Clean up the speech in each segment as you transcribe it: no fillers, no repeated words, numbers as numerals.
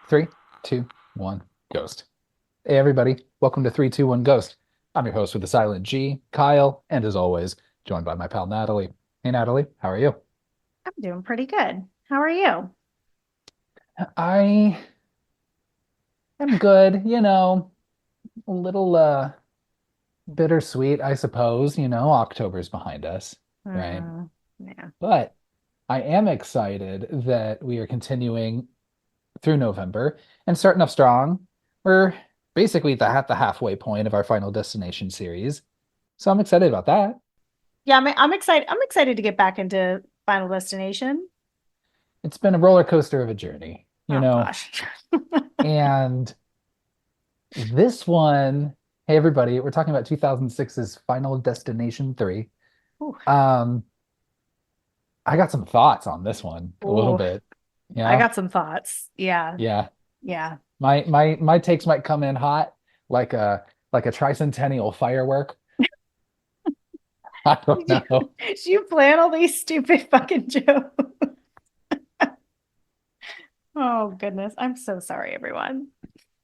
Three, two, one, ghost. Hey, everybody. Welcome to 321 Ghost. I'm your host with the silent G, Kyle, and as always, joined by my pal Natalie. Hey, Natalie, how are you? I'm doing pretty good. How are you? I am good, a little bittersweet, I suppose. October's behind us, right? Yeah. But I am excited that we are continuing through November and starting off strong. We're basically at the halfway point of our Final Destination series. So I'm excited about that. Yeah, I'm excited. I'm excited to get back into Final Destination. It's been a roller coaster of a journey, Oh gosh. and this one, hey everybody, we're talking about 2006's Final Destination 3. Ooh, Um, I got some thoughts on this one a little ooh, bit. I Yeah, got some thoughts. Yeah. yeah. Yeah. My takes might come in hot like a tricentennial firework. I don't Did you, know. did you plan all these stupid fucking jokes? Oh goodness. I'm so sorry, everyone.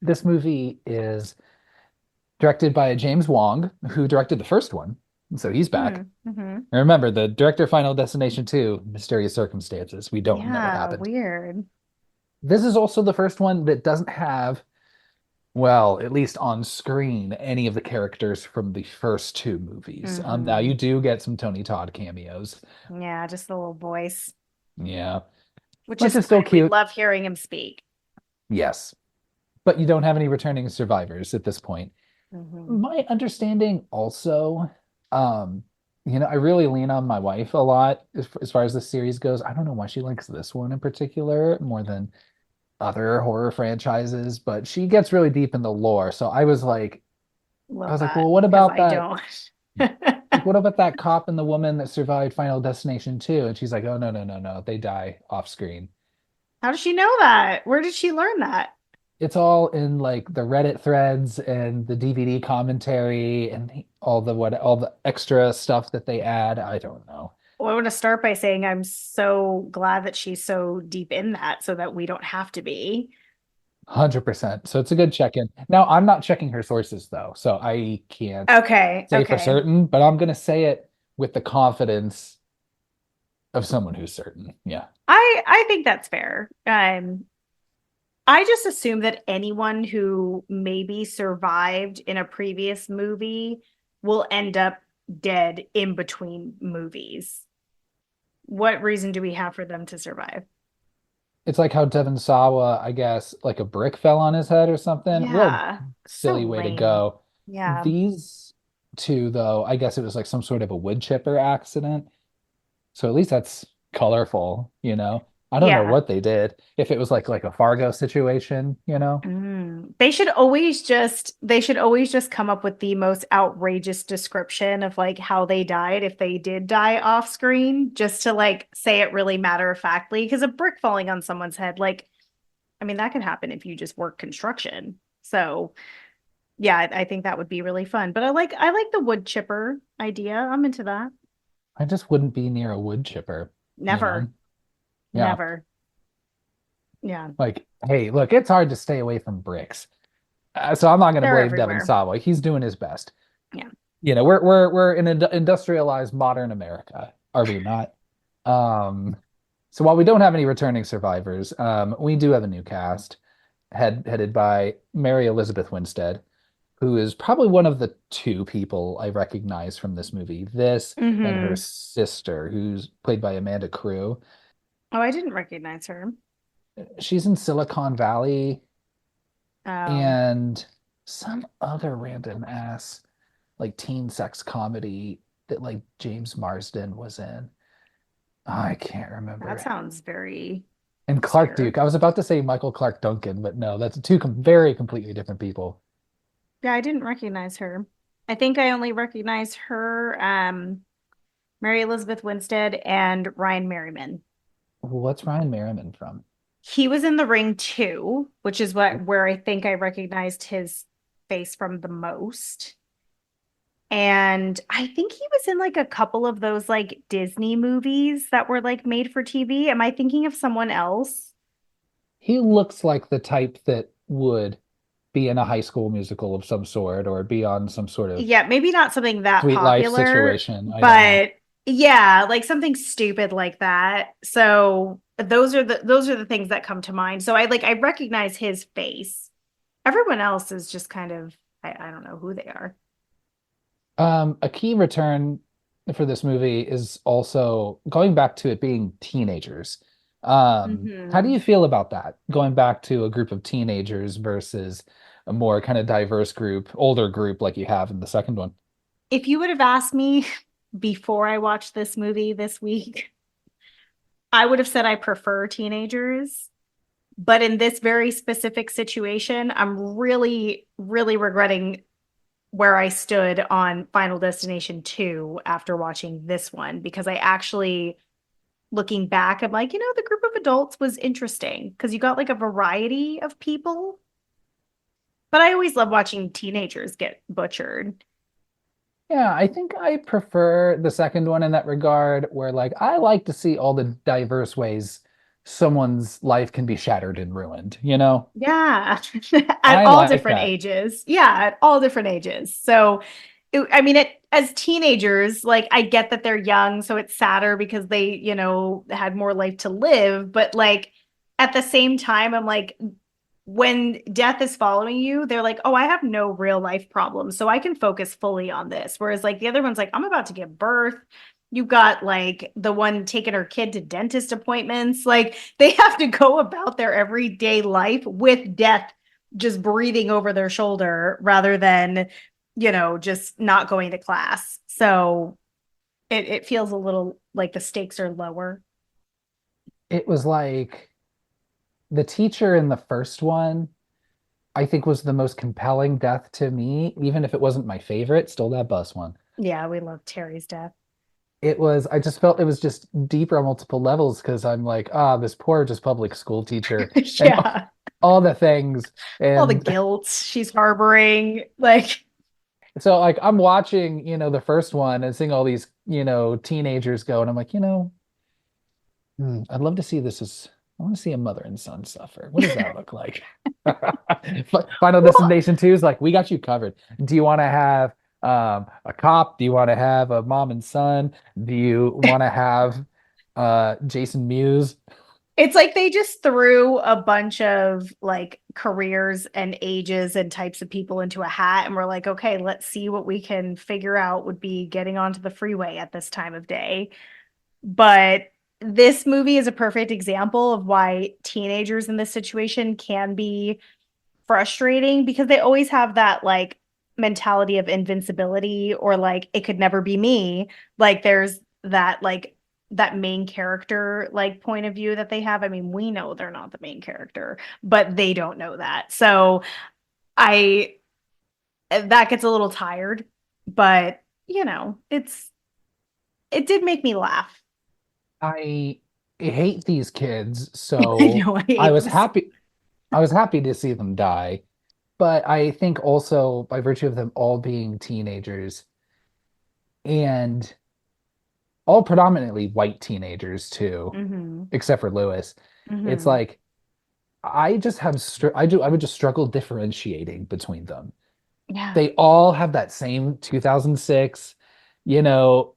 This movie is directed by James Wong, who directed the first one. So he's back. Mm-hmm. And remember, the director of Final Destination 2, Mysterious Circumstances. We don't know what Yeah, happened. weird. This is also the first one that doesn't have, well, at least on screen, any of the characters from the first two movies. Now Mm-hmm. you do get some Tony Todd cameos. Yeah, just the little voice, Yeah, which which is is still fine. We cute. love hearing him speak. Yes, but you don't have any returning survivors at this point. Mm-hmm. My understanding also, um, I really lean on my wife a lot as far as the series goes. I don't know why she likes this one in particular more than other horror franchises, but she gets really deep in the lore. So I Love was like, that well, what because about I that? don't. Like, what about that cop and the woman that survived Final Destination 2? And she's like, oh, no, no, no, no. They die off screen. How does she know that? Where did she learn that? It's all in like the Reddit threads and the DVD commentary and all the extra stuff that they add. I don't know. Well, I want to start by saying I'm so glad that she's so deep in that so that we don't have to be. 100%. So it's a good check-in. Now, I'm not checking her sources though, so I can't Okay, say for okay. certain, but I'm gonna say it with the confidence of someone who's certain. Yeah. I think that's fair. I just assume that anyone who maybe survived in a previous movie will end up dead in between movies. What reason do we have for them to survive? It's like how Devon Sawa, I guess, like a brick fell on his head or something. Real Yeah, so silly way to lame. go. Yeah. These two, though, I guess it was like some sort of a wood chipper accident. So at least that's colorful. I don't know Yeah. what they did. If it was like a Fargo situation. They should always just come up with the most outrageous description of like how they died if they did die off screen, just to like say it really matter of factly. Because a brick falling on someone's head, like, I mean, that could happen if you just work construction. So yeah, I think that would be really fun. But I like the wood chipper idea. I'm into that. I just wouldn't be near a wood chipper, you know? Never, Yeah. never. Yeah, Like, hey, look, it's hard to stay away from bricks. So I'm not going to they're blame Devin everywhere. Sawa. He's doing his best. Yeah. We're in an industrialized modern America, are we not? Um, so while we don't have any returning survivors, we do have a new cast headed by Mary Elizabeth Winstead, who is probably one of the two people I recognize from this movie. This and her Hmm. sister, who's played by Amanda Crew. Oh, I didn't recognize her. She's in Silicon Valley Oh, and some other random ass like teen sex comedy that like James Marsden was in. I can't that remember. sounds very And Clark obscure. Duke. I was about to say Michael Clark Duncan, but no, that's two very completely different people. Yeah, I didn't recognize her. I think I only recognize her, Mary Elizabeth Winstead and Ryan Merriman. What's Ryan Merriman from? He was in The Ring too, which is where I think I recognized his face from the most. And I think he was in like a couple of those like Disney movies that were like made for TV. Am I thinking of someone else? he looks like the type that would be in a high school musical of some sort or be on some sort of Yeah, maybe not something that sweet life popular, situation. I don't know. but yeah, like something stupid like that. So those are the things that come to mind. So I recognize his face. Everyone else is just kind of I don't know who they are. A key return for this movie is also going back to it being teenagers. How do Hmm. you feel about that? Going back to a group of teenagers versus a more kind of diverse group, older group like you have in the second one. If you would have asked me before I watched this movie this week, I would have said I prefer teenagers. But in this very specific situation, I'm really, really regretting where I stood on Final Destination 2 after watching this one because I actually, looking back, I'm like, the group of adults was interesting because you got like a variety of people. But I always love watching teenagers get butchered. Yeah, I think I prefer the second one in that regard, where like I like to see all the diverse ways someone's life can be shattered and ruined, you know? Yeah, at I all like different that. ages. Yeah, at all different ages. So, I mean, as teenagers, like I get that they're young, so it's sadder because they, had more life to live. But like at the same time, I'm like, when death is following you, they're like, oh, I have no real life problems, so I can focus fully on this. Whereas like the other one's like, I'm about to give birth. You've got like the one taking her kid to dentist appointments. Like they have to go about their everyday life with death just breathing over their shoulder rather than, just not going to class. So it feels a little like the stakes are lower. It was like the teacher in the first one, I think was the most compelling death to me, even if it wasn't my favorite, still that bus one. Yeah, we love Terry's death. It was, I just felt it was just deeper on multiple levels because I'm like, this poor just public school teacher and Yeah. all the things. All the And guilt she's harboring. Like, so like I'm watching, the first one and seeing all these, teenagers go, and I'm like, I'd love to see this as I want to see a mother and son suffer. What does that look like? Final well, Destination 2 is like, we got you covered. Do you want to have a cop? Do you want to have a mom and son? Do you want to have Jason Mewes? it's like they just threw a bunch of like careers and ages and types of people into a hat and we're like, okay, let's see what we can figure out would be getting onto the freeway at this time of day. But this movie is a perfect example of why teenagers in this situation can be frustrating because they always have that like mentality of invincibility or like it could never be me. Like there's that like that main character like point of view that they have. I mean, we know they're not the main character, but they don't know that. So I that gets a little tired, but it did make me laugh. I hate these kids, I so know I I hate was this. happy. I was happy to see them die, but I think also by virtue of them all being teenagers and all predominantly white teenagers too, Hmm. except for Lewis. It's Hmm. like I would just struggle differentiating between them. Yeah. They all have that same 2006,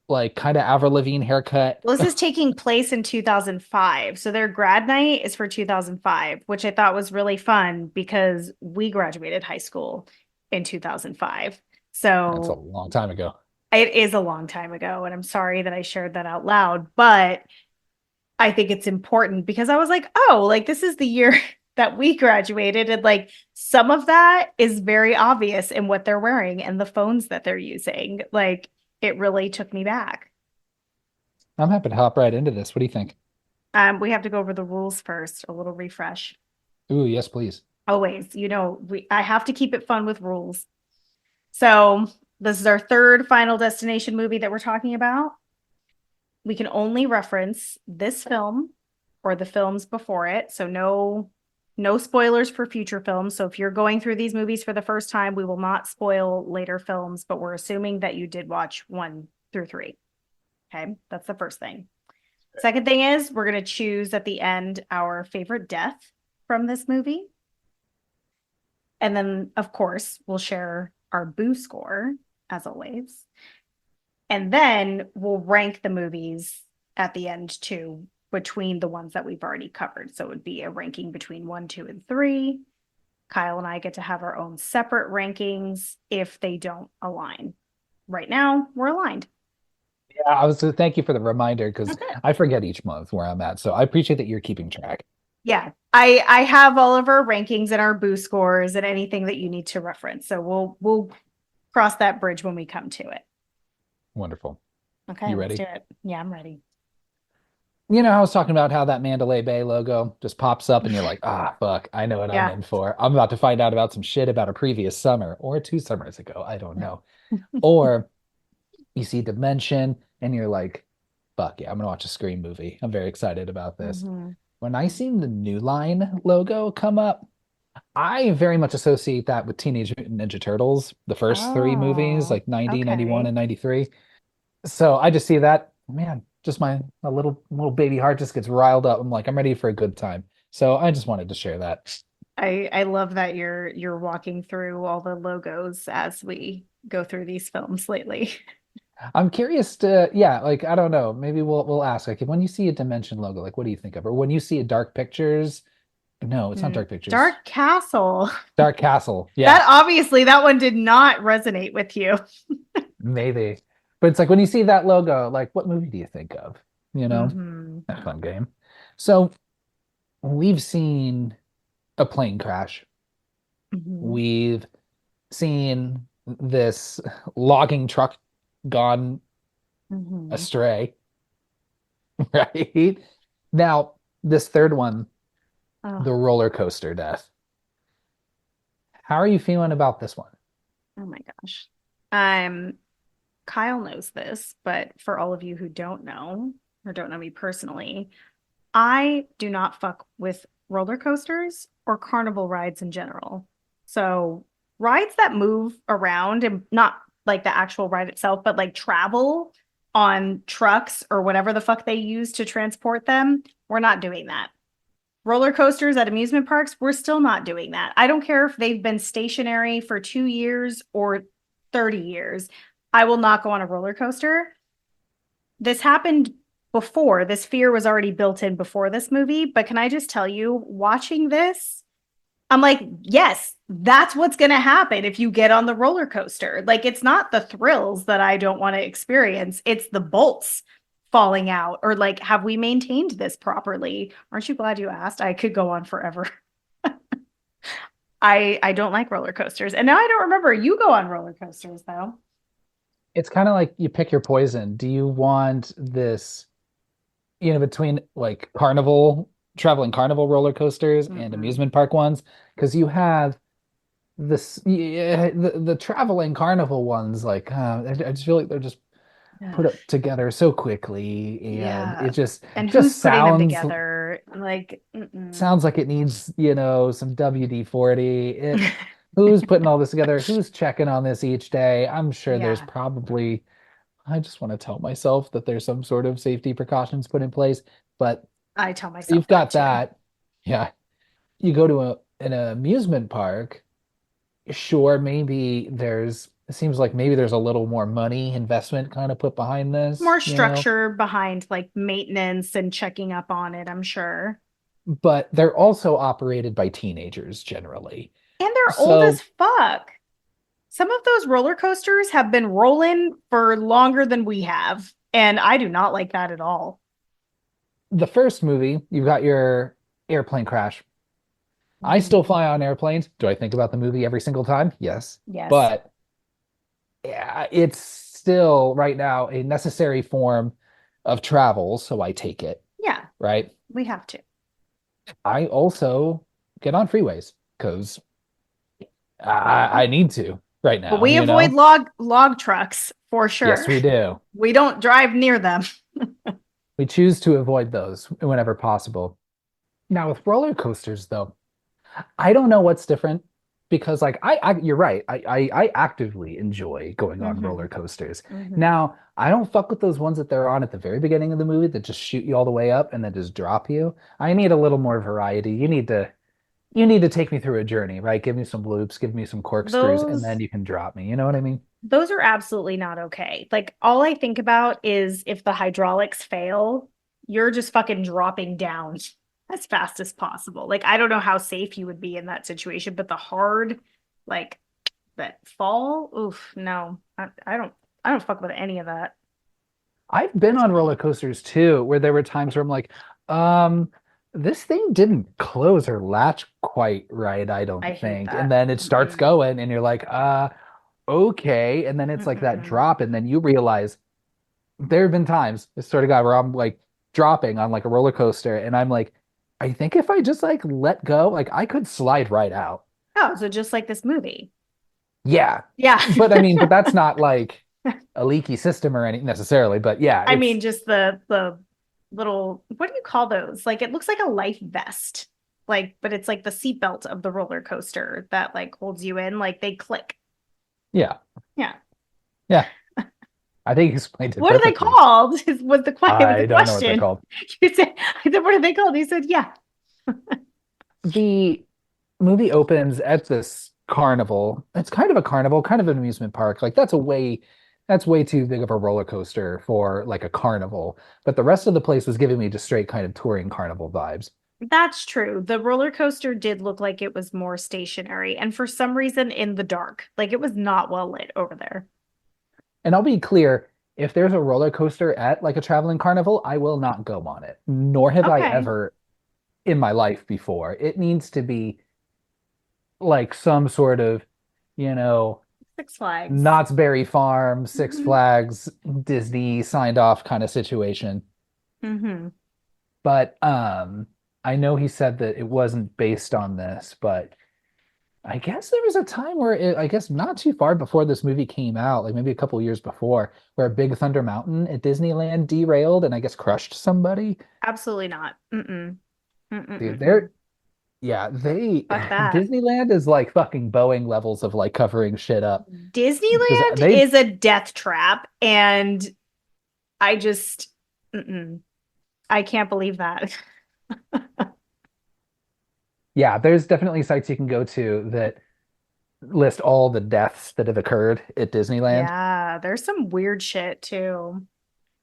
like kind of Avril Lavigne haircut. Well, this is taking place in 2005. So their grad night is for 2005, which I thought was really fun because we graduated high school in 2005. That's a So long time ago. it is a long time ago. And I'm sorry that I shared that out loud, but I think it's important because I was like, oh, like this is the year that we graduated. And like some of that is very obvious in what they're wearing and the phones that they're using. Like it really took me back. I'm happy to hop right into this. What do you think? We have to go over the rules first, a little refresh. Ooh, yes, please. Always, I have to keep it fun with rules. So this is our third Final Destination movie that we're talking about. We can only reference this film or the films before it. So no spoilers for future films. So if you're going through these movies for the first time, we will not spoil later films, but we're assuming that you did watch 1 through 3. Okay, that's the first thing. Second thing is we're going to choose at the end our favorite death. from this movie. And then, of course, we'll share our Boo score, as always. And then we'll rank the movies at the end too, between the ones that we've already covered. So it would be a ranking between 1, 2, and 3. Kyle and I get to have our own separate rankings if they don't align. Right now, we're aligned. Yeah, thank you for the reminder because Okay. I forget each month where I'm at. So I appreciate that you're keeping track. Yeah, I have all of our rankings and our Boo scores and anything that you need to reference. So we'll cross that bridge when we come to it. Wonderful. Okay, You let's ready? do it. Yeah, I'm ready. You know, I was talking about how that Mandalay Bay logo just pops up and you're like, ah, fuck, I know what I'm Yeah. in for. I'm about to find out about some shit about a previous summer or 2 summers ago. I don't know. Or you see Dimension and you're like, fuck yeah, I'm gonna watch a Scream movie. I'm very excited about this. Mhm. When I seen the New Line logo come up, I very much associate that with Teenage Mutant Ninja Turtles, the first three movies, Oh, like 90, 91, okay. and 93. So I just see that, man, just my little baby heart just gets riled up. I'm like, I'm ready for a good time. So I just wanted to share that. I love that you're walking through all the logos as we go through these films lately. I'm curious to, yeah, like I don't know, maybe we'll ask like when you see a Dimension logo, like what do you think of? Or when you see a Dark Pictures, no, it's not Dark Pictures. Dark Castle. Dark Castle. Yeah, That obviously that one did not resonate with you. maybe. But it's like when you see that logo, like what movie do you think of? You know, Hmm. a fun game. So we've seen a plane crash. Hmm. We've seen this logging truck gone Hmm. astray, right? Now, this third one, Oh, the roller coaster death. How are you feeling about this one? oh my gosh. Um, Kyle knows this, but for all of you who don't know or don't know me personally, I do not fuck with roller coasters or carnival rides in general. So, rides that move around and not like the actual ride itself, but like travel on trucks or whatever the fuck they use to transport them, we're not doing that. Roller coasters at amusement parks, we're still not doing that. I don't care if they've been stationary for 2 years or 30 years. I will not go on a roller coaster. This happened before. This fear was already built in before this movie. But can I just tell you, watching this, I'm like, yes, that's what's going to happen if you get on the roller coaster. Like, it's not the thrills that I don't want to experience, it's the bolts falling out. Or, like, have we maintained this properly? Aren't you glad you asked? I could go on forever. I don't like roller coasters. And now I don't remember. You go on roller coasters, though. It's kind of like you pick your poison. Do you want this, between like traveling carnival roller coasters and Mm-mm. amusement park ones? Because you have this, yeah, the traveling carnival ones, like I just feel like they're just Ugh. put up together so quickly, and it Yeah. just And who's just putting them sounds together? Like, mm-mm. sounds like it needs, some WD-40. Who's putting all this together? Who's checking on this each day? I'm sure there's Yeah, probably, I just want to tell myself that there's some sort of safety precautions put in place, but I tell myself you've that got too. that. Yeah. You go to an amusement park, sure, maybe it seems like maybe there's a little more money investment kind of put behind More this. structure behind like maintenance and checking up on it, I'm sure. But they're also operated by teenagers generally. And they're old as So fuck. Some of those roller coasters have been rolling for longer than we have, and I do not like that at all. the first movie, you've got your airplane crash. I Mhm. still fly on airplanes. Do I think about the movie every single time? Yes. Yes. But yeah, it's still right now a necessary form of travel, so I take it, Yeah, right? we have to. I also get on freeways because I need to right But now, we avoid log trucks for Yes, sure. we do. We don't drive near them. We choose to avoid those whenever possible. Now, with roller coasters, though, I don't know what's different because, like, you're right. I actively enjoy going on Hmm. roller coasters. Hmm. Now, I don't fuck with those ones that they're on at the very beginning of the movie that just shoot you all the way up and then just drop you. I need a little more variety. You need to you need to take me through a journey, right? Give me some loops, give me some corkscrews, and Those then you can drop me. You know what I mean? those are absolutely not okay. Like all I think about is if the hydraulics fail, you're just fucking dropping down as fast as possible. Like I don't know how safe you would be in that situation, but the hard like that fall, oof, no. I don't fuck with any of that. I've been on roller coasters too, where there were times where I'm like, um, this thing didn't close or latch quite right, I I don't hate think. And that. then it starts Mm-mm. going, and you're like, okay. And then it's like that Mm-mm. drop, and then you realize there have been times, I swear to God, where I'm like dropping on like a roller coaster, and I'm like, I think if I just like let go, like I could slide right out. Oh, so just like this movie. Yeah. Yeah. But I mean, but that's not like a leaky system or anything necessarily. But yeah, I mean, just the little, what do you call those? Like it looks like a life vest. Like, but it's like the seatbelt of the roller coaster that like holds you in. Like they click. yeah, Yeah. yeah. I think you explained it What are they perfectly. called? Was the I don't know what they're question. called. You said, I said, what are they called? He said, yeah. The movie opens at this carnival. It's kind of a carnival, kind of an amusement park. Like that's way too big of a roller coaster for like a carnival. But the rest of the place was giving me just straight kind of touring carnival vibes. That's true. The roller coaster did look like it was more stationary and for some reason in the dark. Like it was not well lit over there. And I'll be clear, if there's a roller coaster at like a traveling carnival, I will not go on it. Nor have I Okay. ever in my life before. It needs to be like some sort of, you know, Six Flags. Knott's Berry Farm, Six Hmm. Flags, Disney signed off kind of situation. Hmm. But I know he said that it wasn't based on this, but I guess there was a time where I guess not too far before this movie came out, like maybe a couple years before, where Big Thunder Mountain at Disneyland derailed and I guess crushed somebody. Absolutely not. Mm-mm. Dude, Mm-mm-mm-mm. they're yeah, they Fuck that. Disneyland is like fucking Boeing levels of like covering shit up. Because Disneyland they is a death trap, and I just, mm-mm. I can't believe that. yeah, there's definitely sites you can go to that list all the deaths that have occurred at Disneyland. Yeah, there's some weird shit too.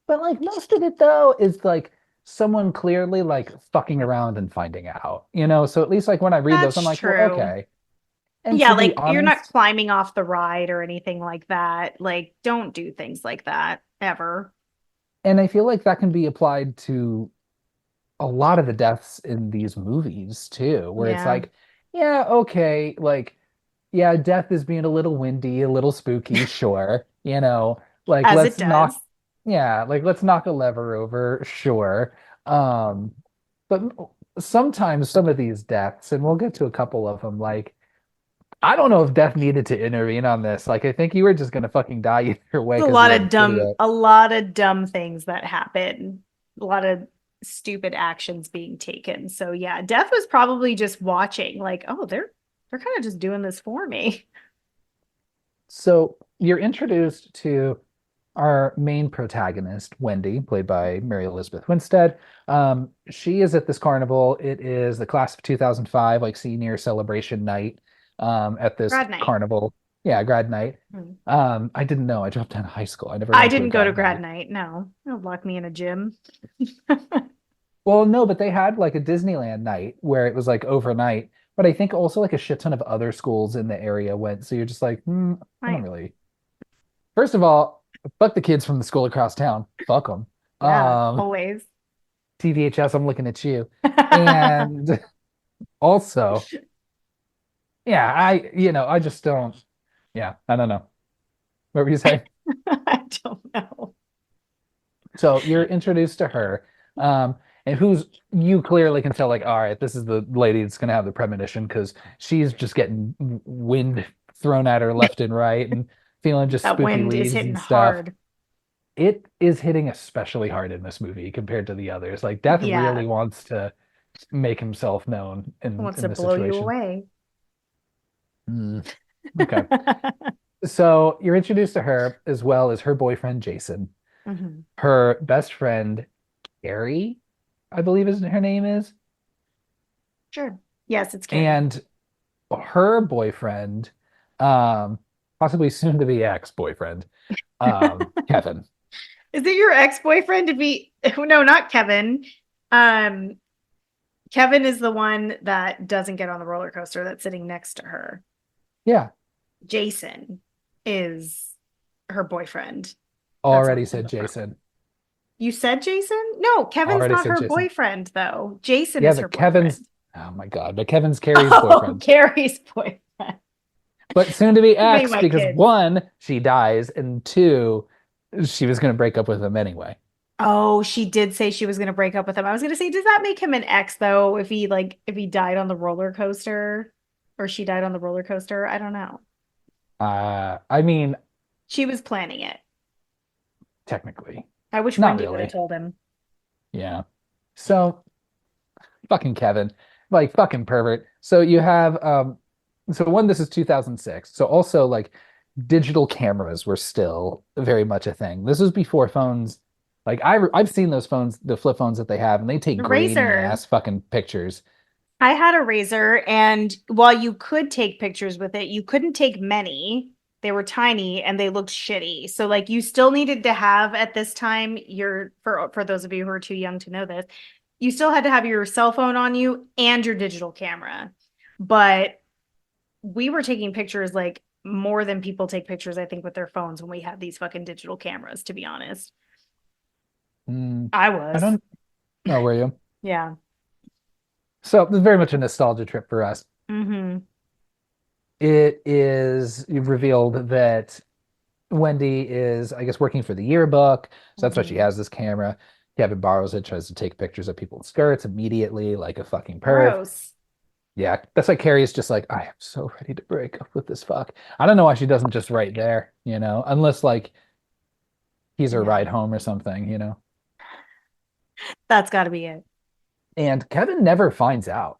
But like most of it though is like someone clearly like fucking around and finding out, you know? So at least like when I read those, I'm That's like, well, true. okay. And Yeah, to be like you're not honest, climbing off the ride or anything like that. Like, don't do things like that ever. and I feel like that can be applied to a lot of the deaths in these movies too, where it's Yeah, like, yeah, okay, like, yeah, death is being a little windy, a little spooky, sure, like as it does. let's knock a lever over, sure. Um, but sometimes some of these deaths, and we'll get to a couple of them, like, I don't know if death needed to intervene on this. Like, I think you were just gonna fucking die either way A because you lot were of an dumb, idiot. a lot of dumb things that happen. A lot of stupid actions being taken. So yeah, Death was probably just watching, like, oh, they're kind of just doing this for me. So you're introduced to our main protagonist, Wendy, played by Mary Elizabeth Winstead. She is at this carnival. It is the class of 2005, like senior celebration night, at this Grad night. carnival. Yeah, grad night. Hmm. I didn't know. I dropped out of high school. I never I went to a didn't go to grad grad night. night. No, they'll lock me in a gym. Well, no, but they had like a Disneyland night where it was like overnight. But I think also like a shit ton of other schools in the area went. So you're just like, I don't I, really. First of all, fuck the kids from the school across town. Fuck them. yeah, Um, always. TVHS, I'm looking at you. And also, yeah, I just don't, yeah, I don't know. What were you saying? I don't know. So you're introduced to her, and who's you clearly can tell, like, all right, this is the lady that's gonna have the premonition because she's just getting wind thrown at her left and right and feeling just That spooky wind is leaves hitting and stuff. hard. It is hitting especially hard in this movie compared to the others. Like Death Yeah, really wants to make himself known in wants to this blow you situation. away. Hmm. Okay. So you're introduced to her as well as her boyfriend Jason, Mhm. her best friend Carrie, I believe is her name is, Sure. Yes, it's Carrie. and her boyfriend, um, possibly soon to be ex-boyfriend, Kevin. Is it your ex-boyfriend to be no, not Kevin. Um, Kevin is the one that doesn't get on the roller coaster that's sitting next to her. Yeah, Jason is her boyfriend. That's already living in said the front. Jason. You said Jason? No, Kevin's Already not said her Jason. boyfriend though. Jason Yeah, is her but Kevin's, boyfriend. oh my God, but Kevin's Carrie's Oh, boyfriend. Carrie's boyfriend. But soon to be Too many ex white because kids. one, she dies, and two, she was going to break up with him anyway. Oh, she did say she was going to break up with him. I was going to say, does that make him an ex though? If he died on the roller coaster, or she died on the roller coaster, I don't know. I mean, She was planning it. technically, I wish not Wendy would have really. told him. Yeah. So fucking Kevin, like fucking pervert. So you have so one, this is 2006. So also like digital cameras were still very much a thing. This was before phones. Like I've seen those phones, the flip phones that they have, and they take The grainy razor. ass fucking pictures. I had a razor, and while you could take pictures with it, you couldn't take many. They were tiny and they looked shitty. So like you still needed to have at this time your for those of you who are too young to know this, you still had to have your cell phone on you and your digital camera. But we were taking pictures like more than people take pictures, I think, with their phones when we had these fucking digital cameras, to be honest. Mm, I I was. don't know where you. Yeah. So it's very much a nostalgia trip for us. Mm-hmm. It is you've revealed that Wendy is, I guess, working for the yearbook. So that's why she Mm-hmm. has this camera. Kevin borrows it, tries to take pictures of people's skirts immediately, like a fucking perv. Gross. Yeah, that's why Carrie's just like, I am so ready to break up with this fuck. I don't know why she doesn't just right there, unless like he's her ride Yeah. home or something. That's got to be it. And Kevin never finds out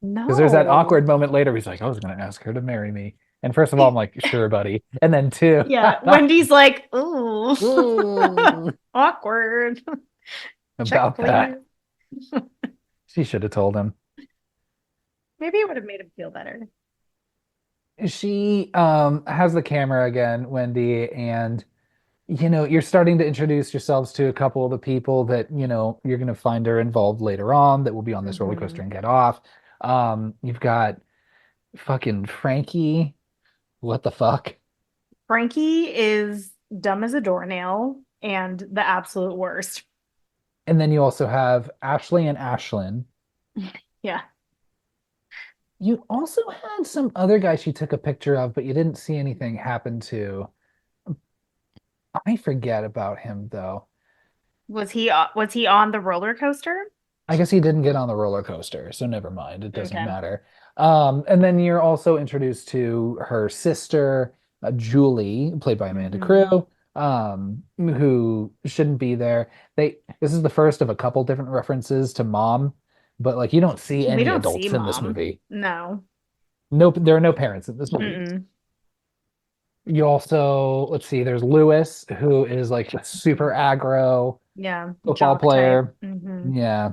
because there's that No. awkward moment later. Where he's like, I was going to ask her to marry me. And first of all, I'm like, sure, buddy. And then two, Yeah. Wendy's like, ooh, ooh, awkward. Check, about please. that. She should have told him. Maybe it would have made him feel better. She has the camera again, Wendy, and you're starting to introduce yourselves to a couple of the people that, you're going to find are involved later on that will be on this roller Mm-hmm. coaster and get off. You've got fucking Frankie. What the fuck? Frankie is dumb as a doornail and the absolute worst. And then you also have Ashley and Ashlyn. Yeah. You also had some other guy she took a picture of, but you didn't see anything happen to. I forget about him though. Was he on the roller coaster? I guess he didn't get on the roller coaster, so never mind. It doesn't Okay. matter. And then you're also introduced to her sister, Julie, played by Amanda Mm-hmm. Crew, who shouldn't be there. This is the first of a couple different references to mom, but like you don't see We any don't see adults in this mom. movie. No. Nope, there are no parents in this movie. Mm-mm. You also, let's see, there's Lewis, who is like a super aggro Yeah. football Jock type. player. Mm-hmm. Yeah.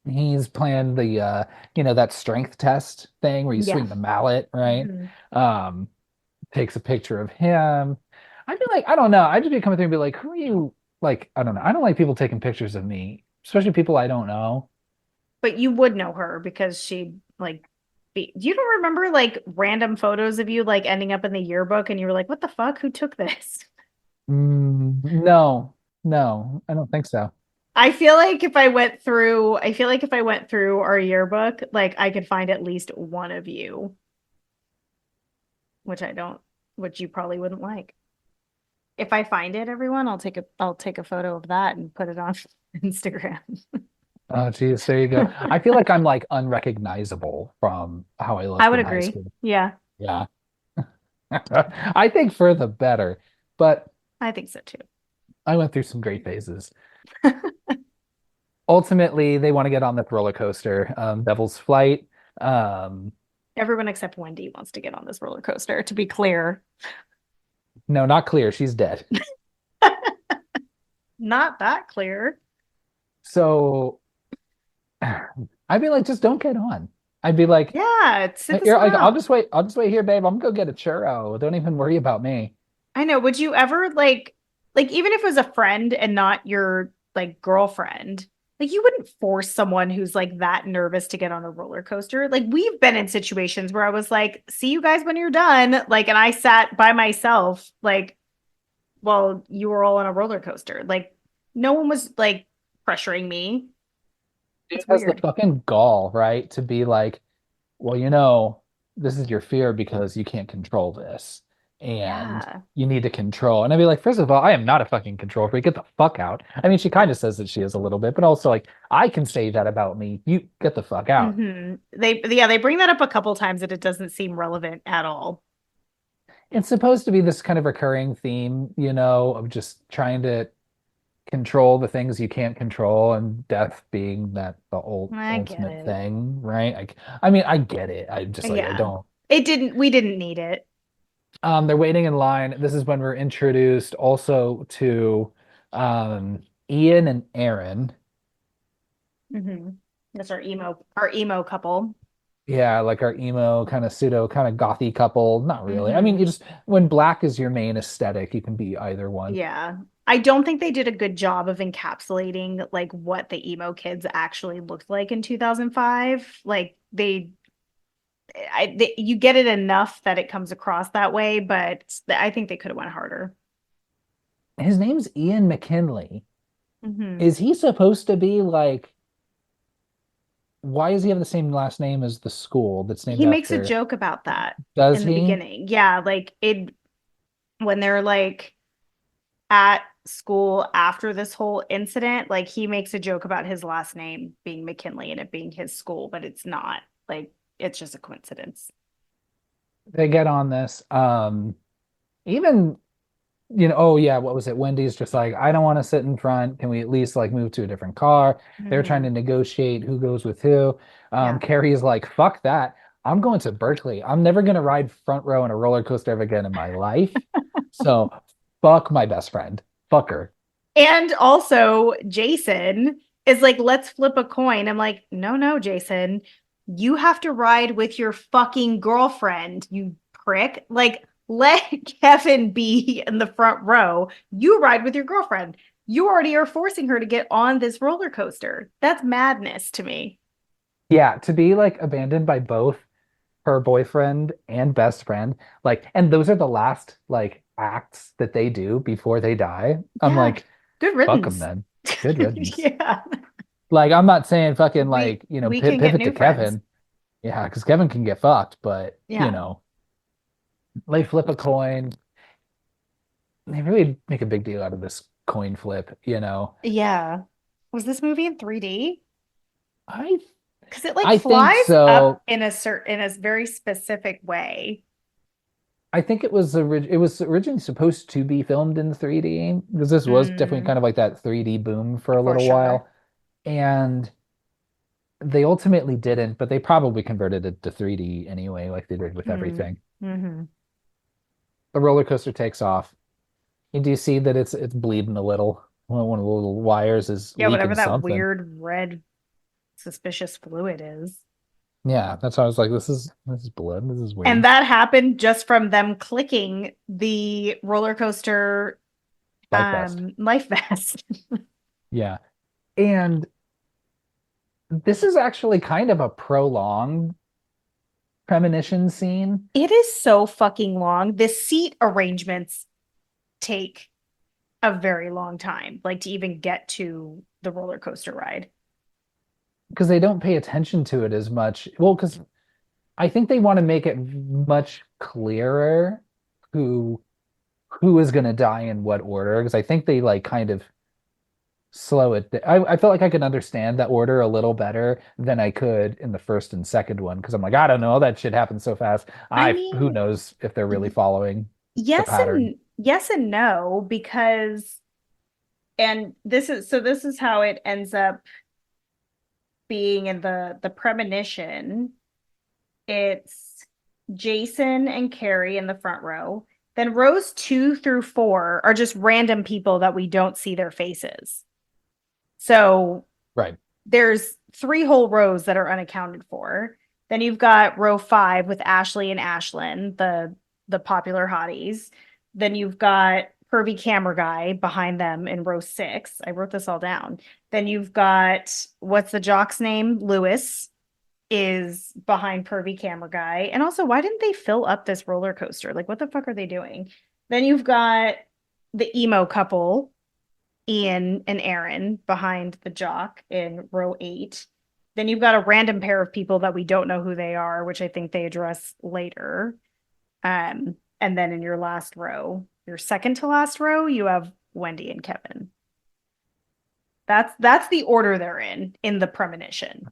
He's playing the that strength test thing where you Yeah. swing the mallet, right? Mm-hmm. Um, takes a picture of him. I'd be like, I don't know. I'd just be coming through and be like, who are you? Like, I don't know. I don't like people taking pictures of me, especially people I don't know. But you would know her because she like you don't remember like random photos of you like ending up in the yearbook and you were like, what the fuck? Who took this? No, no, I don't think so. I feel like if I went through our yearbook, like I could find at least one of you, which I don't, which you probably wouldn't like. If I find it, everyone, I'll take a photo of that and put it on Instagram. Oh, geez, there you go. I feel like I'm like unrecognizable from how I I looked would in high agree. school. Yeah, Yeah. I think for the better, but I think so too. I went through some great phases. Ultimately, they want to get on this roller coaster, Devil's Flight. Um, Everyone except Wendy wants to get on this roller coaster, to be clear. no, not clear. She's dead. Not that clear. So I'd be like, just don't get on. I'd be like, Yeah, sit this you're one like, out. I'll just wait here, babe. I'm gonna go get a churro. Don't even worry about me. I know. Would you ever like even if it was a friend and not your like girlfriend, like you wouldn't force someone who's like that nervous to get on a roller coaster. Like we've been in situations where I was like, "See you guys when you're done." Like and I sat by myself like while you were all on a roller coaster. Like no one was like pressuring me. Dude It's has the weird. fucking gall, right? To be like, well, this is your fear because you can't control this. And Yeah. you need to control. And I'd be like, first of all, I am not a fucking control freak. Get the fuck out. I mean, she kind of says that she is a little bit, but also like, I can say that about me. You get the fuck out. They bring that up a couple times and it doesn't seem relevant at all. It's supposed to be this kind of recurring theme, of just trying to control the things you can't control, and death being that the I get ultimate it. thing, right? I mean, I get it. I just like I Yeah. don't. We didn't need it. They're waiting in line. This is when we're introduced also to Ian and Aaron. hmm That's our emo couple. Yeah, like our emo kind of pseudo kind of gothy couple. Not really. I mean, hmm you just when black is your main aesthetic, you can be either one. Yeah. I don't think they did a good job of encapsulating like what the emo kids actually looked like in 2005. Like you get it enough that it comes across that way, but I think they could have went harder. His name's Ian McKinley. hmm Is he supposed to be like, why does he have the same last name as the school that's named He makes a after? joke about that Does in the he? beginning. Yeah, like it when they're like at school after this whole incident, like he makes a joke about his last name being McKinley and it being his school, but it's not. Like it's just a coincidence. They get on this. Even, oh yeah, what was it? Wendy's just like, I don't want to sit in front. Can we at least like move to a different car? They're trying hmm to negotiate who goes with who. Yeah. Carrie is like, fuck that. I'm going to Berkeley. I'm never gonna ride front row in a roller coaster ever again in my life. So fuck my best friend. Fuck her. And also, Jason is like, let's flip a coin. I'm like, no, no, Jason, you have to ride with your fucking girlfriend, you prick. Like, let Kevin be in the front row. You ride with your girlfriend. You already are forcing her to get on this roller coaster. That's madness to me. Yeah, to be like abandoned by both her boyfriend and best friend, like, and those are the last like acts that they do before they die. I'm Yeah. like, Good fuck them riddance. then. Good riddance. Yeah. Like, I'm not saying fucking We like, we can get pivot to new friends. Kevin. Yeah, because Kevin can get fucked, but Yeah. they flip a coin. They really make a big deal out of this coin flip. Yeah. Was this movie in 3D? I Because it like I think flies up so. in a very specific way. I think it was originally supposed to be filmed in 3D because this was definitely Mm, kind of like that 3D boom for a for little sure. while. And they ultimately didn't, but they probably converted it to 3D anyway, like they did with Mm, everything. hmm The roller coaster takes off. You do see that it's bleeding a little. One of the little wires is Yeah, whatever leaking that something. weird red suspicious fluid is. Yeah, that's why I was like, this is blood. This is And weird. that happened just from them clicking the roller coaster Life vest. life vest. Yeah. And this is actually kind of a prolonged premonition scene It is so fucking long. The seat arrangements take a very long time, like to even get to the roller coaster ride. because they don't pay attention to it as much. Well, because I think they want to make it much clearer who who is going to die in what order. Because I think they like kind of slow it. I felt like I could understand that order a little better than I could in the first and second one. Because I'm like, I don't know, that shit happens so fast. I Who mean, knows if they're really following the pattern. yes and no, because and this is how it ends up being in the premonition. It's Jason and Carrie in the front row. Then rows 2 through 4 are just random people that we don't see their faces. So Right. there's 3 whole rows that are unaccounted for. Then you've got row 5 with Ashley and Ashlyn, the popular hotties. Then you've got Pervy Camera Guy behind them in row 6. I wrote this all down. Then you've got what's the jock's name? Lewis is behind Pervy Camera Guy. And also, why didn't they fill up this roller coaster? Like, what the fuck are they doing? Then you've got the emo couple, Ian and Aaron, behind the jock in row 8. Then you've got a random pair of people that we don't know who they are, which I think they address later. And then in your last row, your second to last row, you have Wendy and Kevin. That's the order they're in the premonition.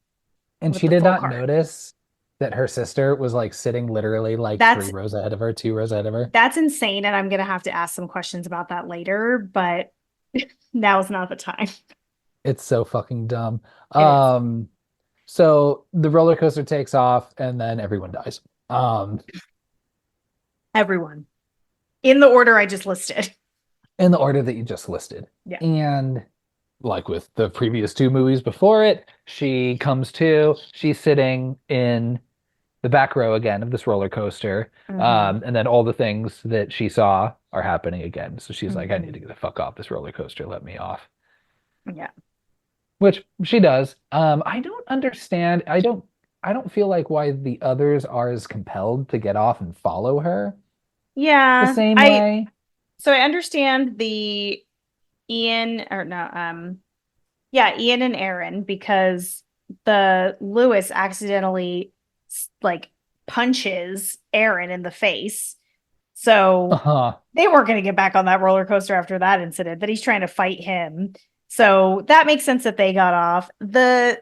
And With she the did full not card. notice that her sister was like sitting literally like That's 3 rows ahead of her, 2 rows ahead of her. that's insane, and I'm gonna have to ask some questions about that later, but now is not the time. It's so fucking dumb. It is. So the roller coaster takes off and then everyone dies. Um, Everyone. In the order I just listed. in the order that you just listed. Yeah. And like with the previous 2 movies before it, she comes to, she's sitting in the back row again of this roller coaster. Mhm. And then all the things that she saw are happening again. So she's like, I need to Mhm. get the fuck off this roller coaster. Let me off. Yeah. Which she does. I don't understand. I don't feel like why the others are as compelled to get off and follow her the Yeah. same I way. so I understand the Ian or no, yeah, Ian and Aaron, because the Lewis accidentally like punches Aaron in the face. So Uh-huh. they weren't going to get back on that roller coaster after that incident, that he's trying to fight him. So that makes sense that they got off. The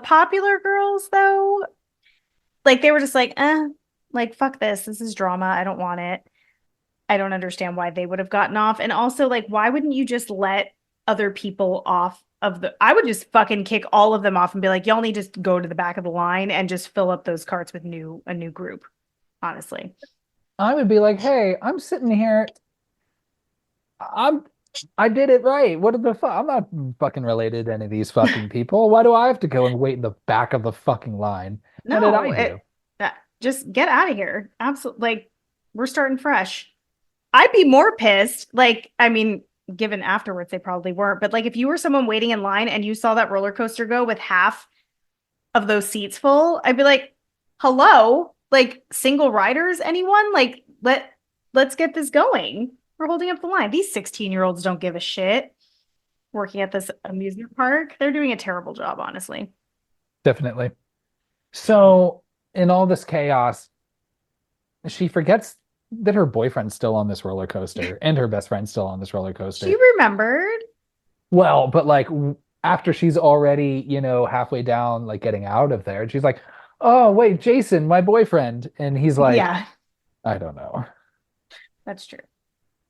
popular girls though, like they were just like fuck this. This is drama. I don't want it. I don't understand why they would have gotten off. And also, like, why wouldn't you just let other people off of the? I would just fucking kick all of them off and be like, y'all need to just go to the back of the line and just fill up those carts with a new group. Honestly, I would be like, hey, I'm sitting here. I'm I did it right. What the fuck? I'm not fucking related to any of these fucking people. Why do I have to go and wait in the back of the fucking line? What did no, I do? just get out of here. Absolutely, like we're starting fresh. I'd be more pissed. Like, I mean, given afterwards they probably weren't, but like if you were someone waiting in line and you saw that roller coaster go with half of those seats full, I'd be like, hello, like single riders, anyone? Like, let's get this going. We're holding up the line. These 16-year-olds don't give a shit working at this amusement park. They're doing a terrible job, honestly. Definitely. So, in all this chaos, she forgets that her boyfriend's still on this roller coaster and her best friend's still on this roller She coaster. remembered. Well, but like after she's already, halfway down, like getting out of there, she's like, "Oh, wait, Jason, my boyfriend." And he's like, Yeah, "I don't know." that's true.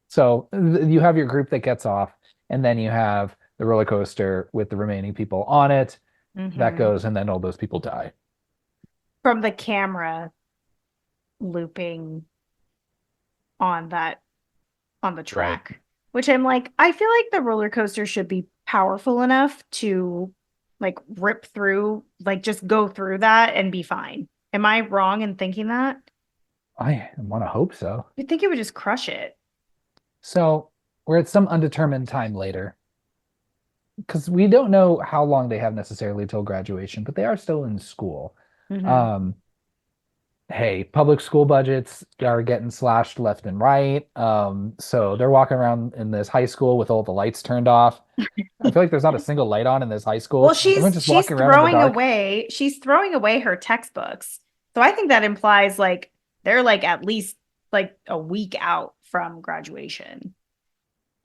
So you have your group that gets off, and then you have the roller coaster with the remaining people on it. That Hmm. goes, and then all those people die. From the camera looping on that on the Right. track, which I'm like, I feel like the roller coaster should be powerful enough to like rip through, like just go through that and be fine. Am I wrong in thinking that? I want to hope so. You'd think it would just crush it. So we're at some undetermined time later, because we don't know how long they have necessarily till graduation, but they are still in school. Hmm. Um, hey, public school budgets are getting slashed left and right. So they're walking around in this high school with all the lights turned off. I feel like there's not a single light on in this high Well, school. Everyone's just she's walking around in the throwing dark. away she's throwing away her textbooks. So I think that implies like they're like at least like a week out from graduation.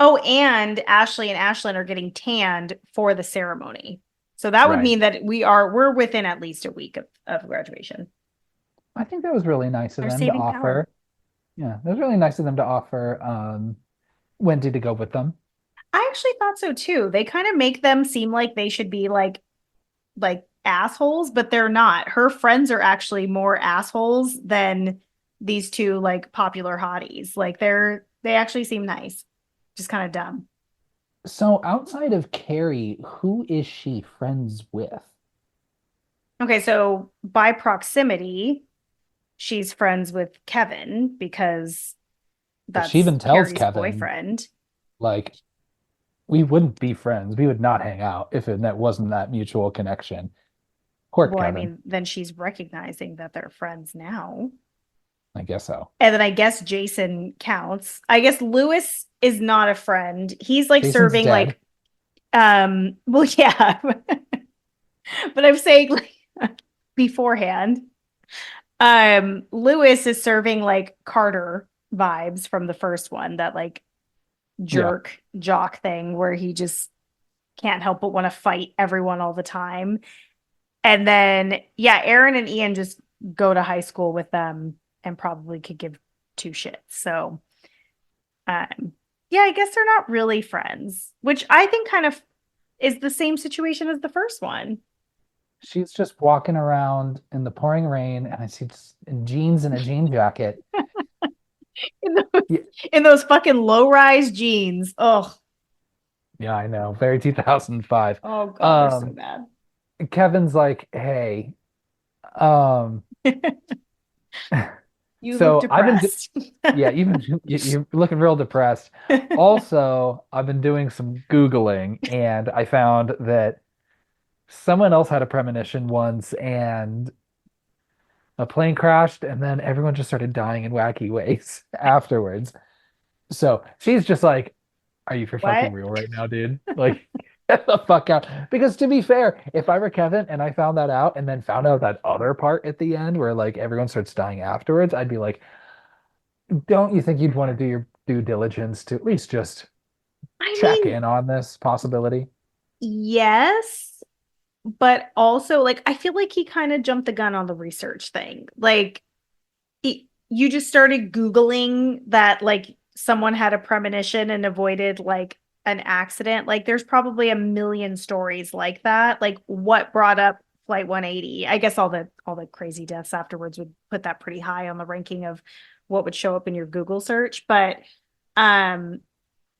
Oh, and Ashley and Ashlyn are getting tanned for the ceremony. So that would Right. mean that we're within at least a week of graduation. I think that was really nice of They're them to saving power. offer. Yeah, it was really nice of them to offer Wendy to go with them. I actually thought so too. They kind of make them seem like they should be like assholes, but they're not. Her friends are actually more assholes than these two like popular hotties. Like they actually seem nice. Just kind of dumb. So outside of Carrie, who is she friends with? Okay, so by proximity, she's friends with Kevin because But she that's even tells Carrie's Kevin, boyfriend. like, we wouldn't be friends. We would not hang out if that wasn't that mutual connection. Poor Well, I Kevin. mean, then she's recognizing that they're friends now. I guess so. And then I guess Jason counts. I guess Lewis is not a friend. He's like Jason's serving dead. like well yeah. But I'm saying like beforehand. Lewis is serving like Carter vibes from the first one, that like Yeah. jerk jock thing where he just can't help but want to fight everyone all the time. And then, yeah, Aaron and Ian just go to high school with them and probably could give two shits. So, um, yeah, I guess they're not really friends, which I think kind of is the same situation as the first one. She's just walking around in the pouring rain, and I see just in jeans and a jean jacket. In those, Yeah, in those fucking low rise jeans. Oh, yeah, I know. Very 2005. oh God, they're so Um, bad. Kevin's like, hey, um, You look so I've been, depressed. yeah, even you're looking real depressed. Also, I've been doing some Googling, and I found that someone else had a premonition once, and a plane crashed, and then everyone just started dying in wacky ways afterwards. So she's just like, are you for fucking What? real right now, dude? Like, get the fuck out. Because to be fair, if I were Kevin and I found that out and then found out that other part at the end where like everyone starts dying afterwards, I'd be like, don't you think you'd want to do your due diligence to at least just I check mean, in on this possibility? yes, but also like I feel like he kind of jumped the gun on the research thing. Like you just started Googling that like someone had a premonition and avoided like an accident. Like there's probably a million stories like that. Like what brought up Flight 180? I guess all the crazy deaths afterwards would put that pretty high on the ranking of what would show up in your Google search. But um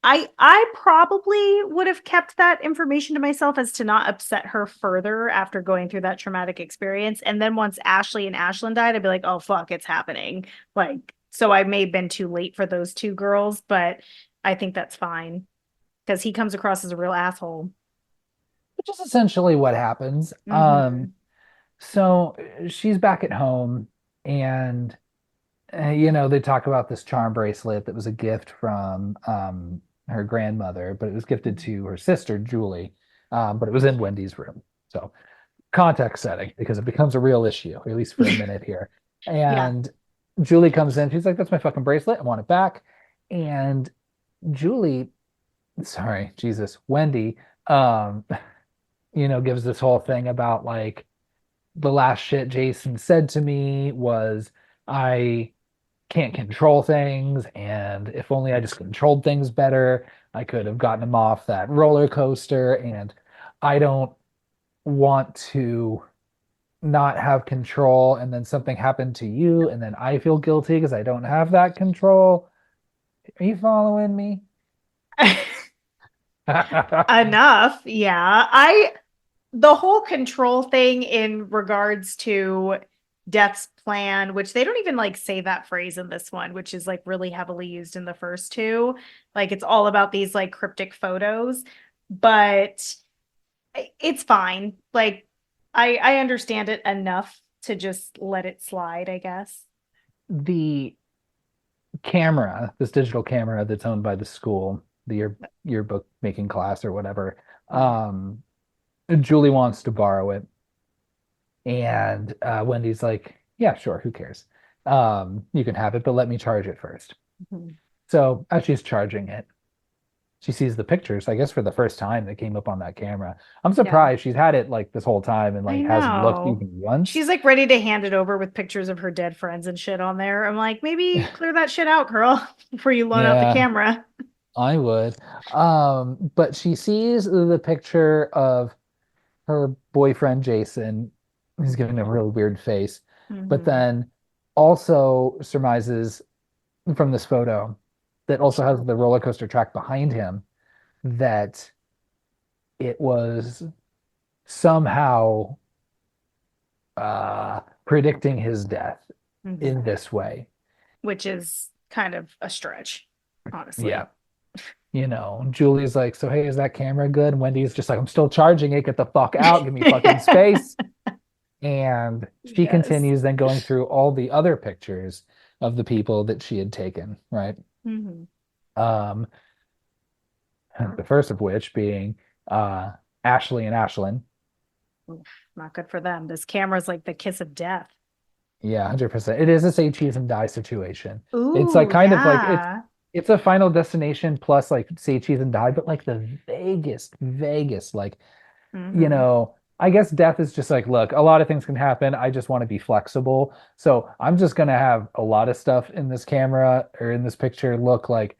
I probably would have kept that information to myself as to not upset her further after going through that traumatic experience. And then once Ashley and Ashlyn died, I'd be like, oh fuck, it's happening. Like, so I may have been too late for those two girls, but I think that's fine because he comes across as a real asshole. Which is essentially what happens. Mm-hmm. So she's back at home, and they talk about this charm bracelet that was a gift from her grandmother, but it was gifted to her sister, Julie. But it was in Wendy's room. So context setting, because it becomes a real issue, at least for a minute here. Yeah. And Julie comes in, she's like, that's my fucking bracelet. I want it back. And Julie, sorry, Jesus, Wendy, um, gives this whole thing about like the last shit Jason said to me was I can't control things, and if only I just controlled things better, I could have gotten him off that roller coaster, and I don't want to not have control and then something happened to you and then I feel guilty because I don't have that control. Are you following me? Enough. Yeah. The whole control thing in regards to Death's plan, which they don't even like say that phrase in this one, which is like really heavily used in the first two. Like it's all about these like cryptic photos, but it's fine. Like I understand it enough to just let it slide, I guess. The camera, this digital camera that's owned by the school, the yearbook making class or whatever, um, Julie wants to borrow it, and Wendy's like, "Yeah, sure, who cares? You can have it, but let me charge it first." Mhm. So as she's charging it, she sees the pictures, I guess for the first time that came up on that camera. I'm Yeah. surprised she's had it like this whole time and I like hasn't looked know. even once. She's like ready to hand it over with pictures of her dead friends and shit on there. I'm like, maybe clear that shit out, girl, before you loan out the Yeah, camera. I would. But she sees the picture of her boyfriend Jason. He's giving a real weird face, but Hmm. then also surmises from this photo that also has the roller coaster track behind him that it was somehow predicting his death Mhm. in this way. Which is kind of a stretch, Yeah. honestly. Julie's like, so hey, is that camera good? And Wendy's just like, I'm still charging it. Get the fuck out. Give me fucking space. And she Yes. continues then going through all the other pictures of the people that she had taken, right? Mhm. Um, the first of which being Ashley and Ashlyn. Oof, not good for them. This camera's like the kiss of death. Yeah, 100%. It is a say cheese and die situation. It's like Ooh, kind of like yeah. it's a Final Destination plus like say cheese and die, but like the vaguest, like Hmm. I guess death is just like, look, a lot of things can happen. I just want to be flexible. So I'm just gonna have a lot of stuff in this camera or in this picture look like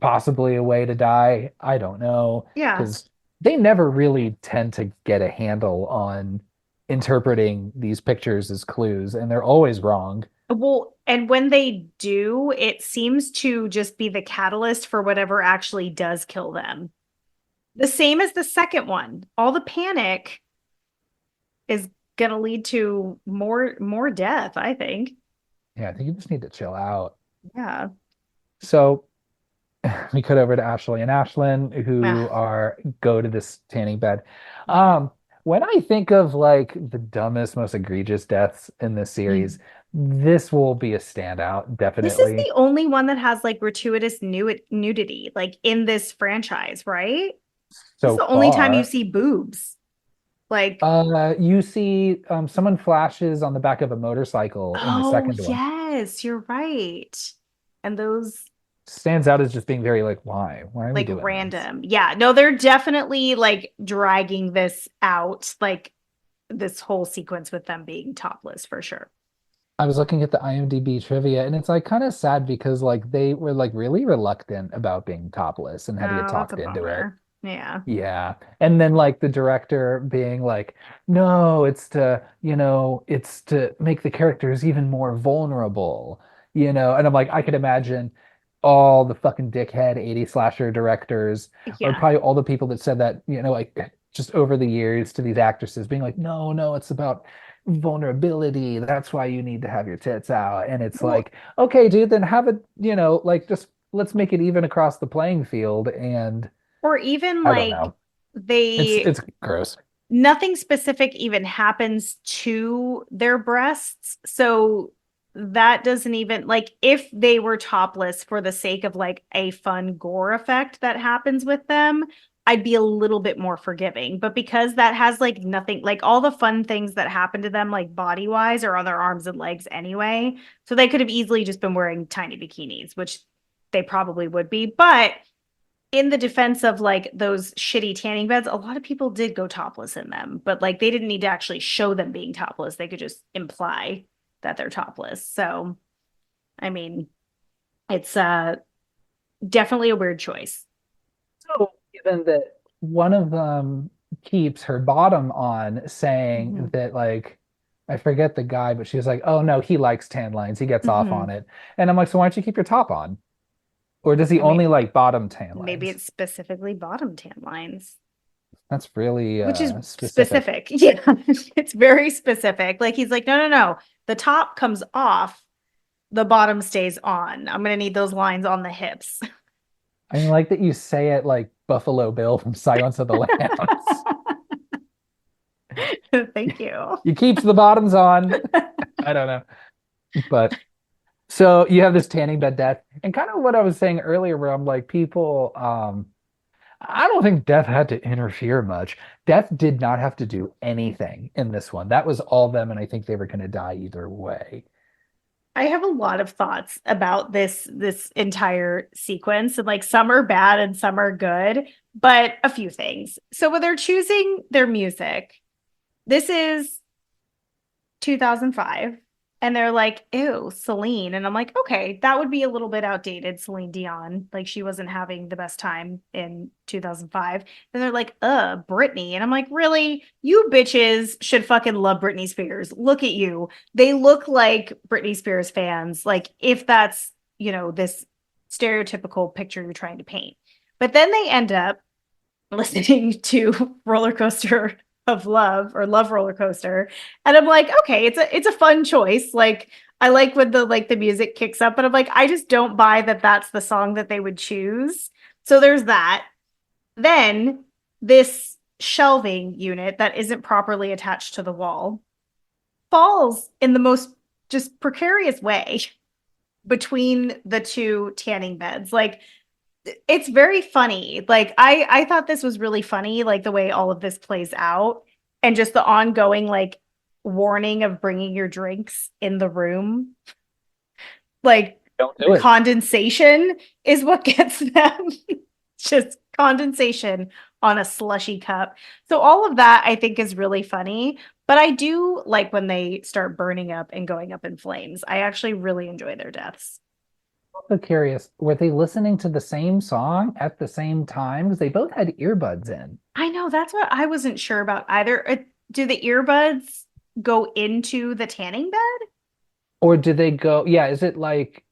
possibly a way to die. I don't know, Yeah. because they never really tend to get a handle on interpreting these pictures as clues, and they're always wrong. Well, and when they do, it seems to just be the catalyst for whatever actually does kill them. The same as the second one. All the panic is going to lead to more death, I think. Yeah, I think you just need to chill out. Yeah. So we cut over to Ashley and Ashlyn, who Ah, are go to this tanning bed. yeah. When I think of like the dumbest, most egregious deaths in this series, Mm. this will be a standout, This is definitely. the only one that has like gratuitous nudity, like in this franchise, right? This is So the only time you far. see boobs. Like, You see someone flashes on the back of a motorcycle in the oh, second one. yes, you're right. And those Stands out as just being very like, why? Why are we like doing this? random. Yeah, no, they're definitely like dragging this out, like this whole sequence with them being topless for sure. I was looking at the IMDb trivia, and it's like kind of sad because like they were like really reluctant about being topless and had to get Oh, that's a talked into it. bummer. Yeah. Yeah. And then like the director being like, no, it's to make the characters even more vulnerable. And I'm like, I could imagine all the fucking dickhead 80 slasher directors, or Yeah. probably all the people that said that, like just over the years to these actresses being like, no, no, it's about vulnerability. That's why you need to have your tits out. And it's Well, like, okay, dude, then have it, like just let's make it even across the playing field. And or even I don't like know. It's they it's gross. nothing specific even happens to their breasts. So that doesn't even like if they were topless for the sake of like a fun gore effect that happens with them, I'd be a little bit more forgiving. But because that has like nothing, like all the fun things that happen to them, like body wise, are on their arms and legs anyway. So they could have easily just been wearing tiny bikinis, which they probably would be. But in the defense of like those shitty tanning beds, a lot of people did go topless in them, but like they didn't need to actually show them being topless. They could just imply that they're topless. So, I mean, it's definitely a weird choice. So given that one of them keeps her bottom on, saying Mhm. that like I forget the guy, but she was like, "Oh no, he likes tan lines. He gets off on Mhm. it." And I'm like, "So why don't you keep your top on?" Or does he I mean, only like bottom tan maybe lines? it's specifically bottom tan lines, That's really which is specific. specific. Yeah, it's very specific. Like he's like, no, no, no. The top comes off, the bottom stays on. I'm gonna need those lines on the hips. I mean, like that you say it like Buffalo Bill from Silence of the Lambs. Thank you. He keeps the bottoms on. I don't know. But so you have this tanning bed death, and kind of what I was saying earlier, where I'm like, people, I don't think Death had to interfere much. Death did not have to do anything in this one. That was all them, and I think they were going to die either way. I have a lot of thoughts about this entire sequence and like some are bad and some are good, but a few things. So when they're choosing their music, this is 2005 and they're like, ew, Celine. And I'm like, okay, that would be a little bit outdated, Celine Dion. Like she wasn't having the best time in 2005. Then they're like, Britney. And I'm like, really? You bitches should fucking love Britney Spears. Look at you. They look like Britney Spears fans. Like if that's, this stereotypical picture you're trying to paint. But then they end up listening to Roller Coaster of Love or Love Roller Coaster. And I'm like, okay, it's a fun choice. Like I like when the music kicks up, but I'm like, I just don't buy that that's the song that they would choose. So there's that. Then this shelving unit that isn't properly attached to the wall falls in the most just precarious way between the two tanning beds. Like it's very funny. Like I thought this was really funny, like the way all of this plays out and just the ongoing like warning of bringing your drinks in the room. Like Don't do it. condensation is what gets them. Just condensation on a slushy cup. So all of that I think is really funny, but I do like when they start burning up and going up in flames. I actually really enjoy their deaths. Also curious, were they listening to the same song at the same time? Because they both had earbuds in. I know that's what I wasn't sure about either. Do the earbuds go into the tanning bed? Or do they go, yeah, is it like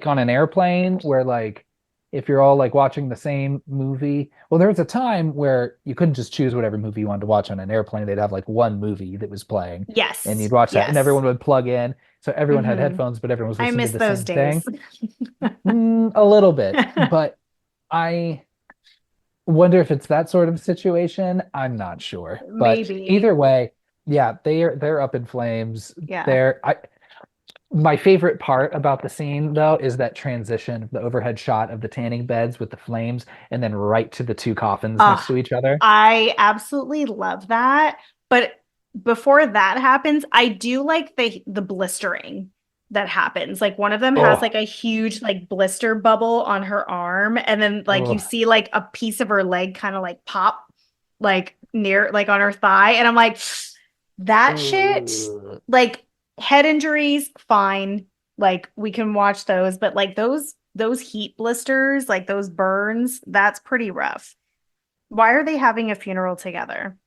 on an airplane where like if you're all like watching the same movie? Well, there was a time where you couldn't just choose whatever movie you wanted to watch on an airplane. They'd have like one movie that was playing and Yes. you'd watch that and Yes. everyone would plug in. So everyone had Hmm. headphones, but everyone was I listening to miss the those same days. thing. A little bit, but I wonder if it's that sort of situation. I'm not sure. But Maybe. either way, yeah, they're up in flames. Yeah. They're I My favorite part about the scene though is that transition, the overhead shot of the tanning beds with the flames and then right to the two coffins next Uh, to each other. I absolutely love that. But before that happens, I do like the blistering that happens. Like one of them has Oh, like a huge like blister bubble on her arm, and then like you oh. see like a piece of her leg kind of like pop like near like on her thigh. And I'm like, that shit, Ugh. like head injuries, fine. Like we can watch those, but like those heat blisters, like those burns, that's pretty rough. Why are they having a funeral together?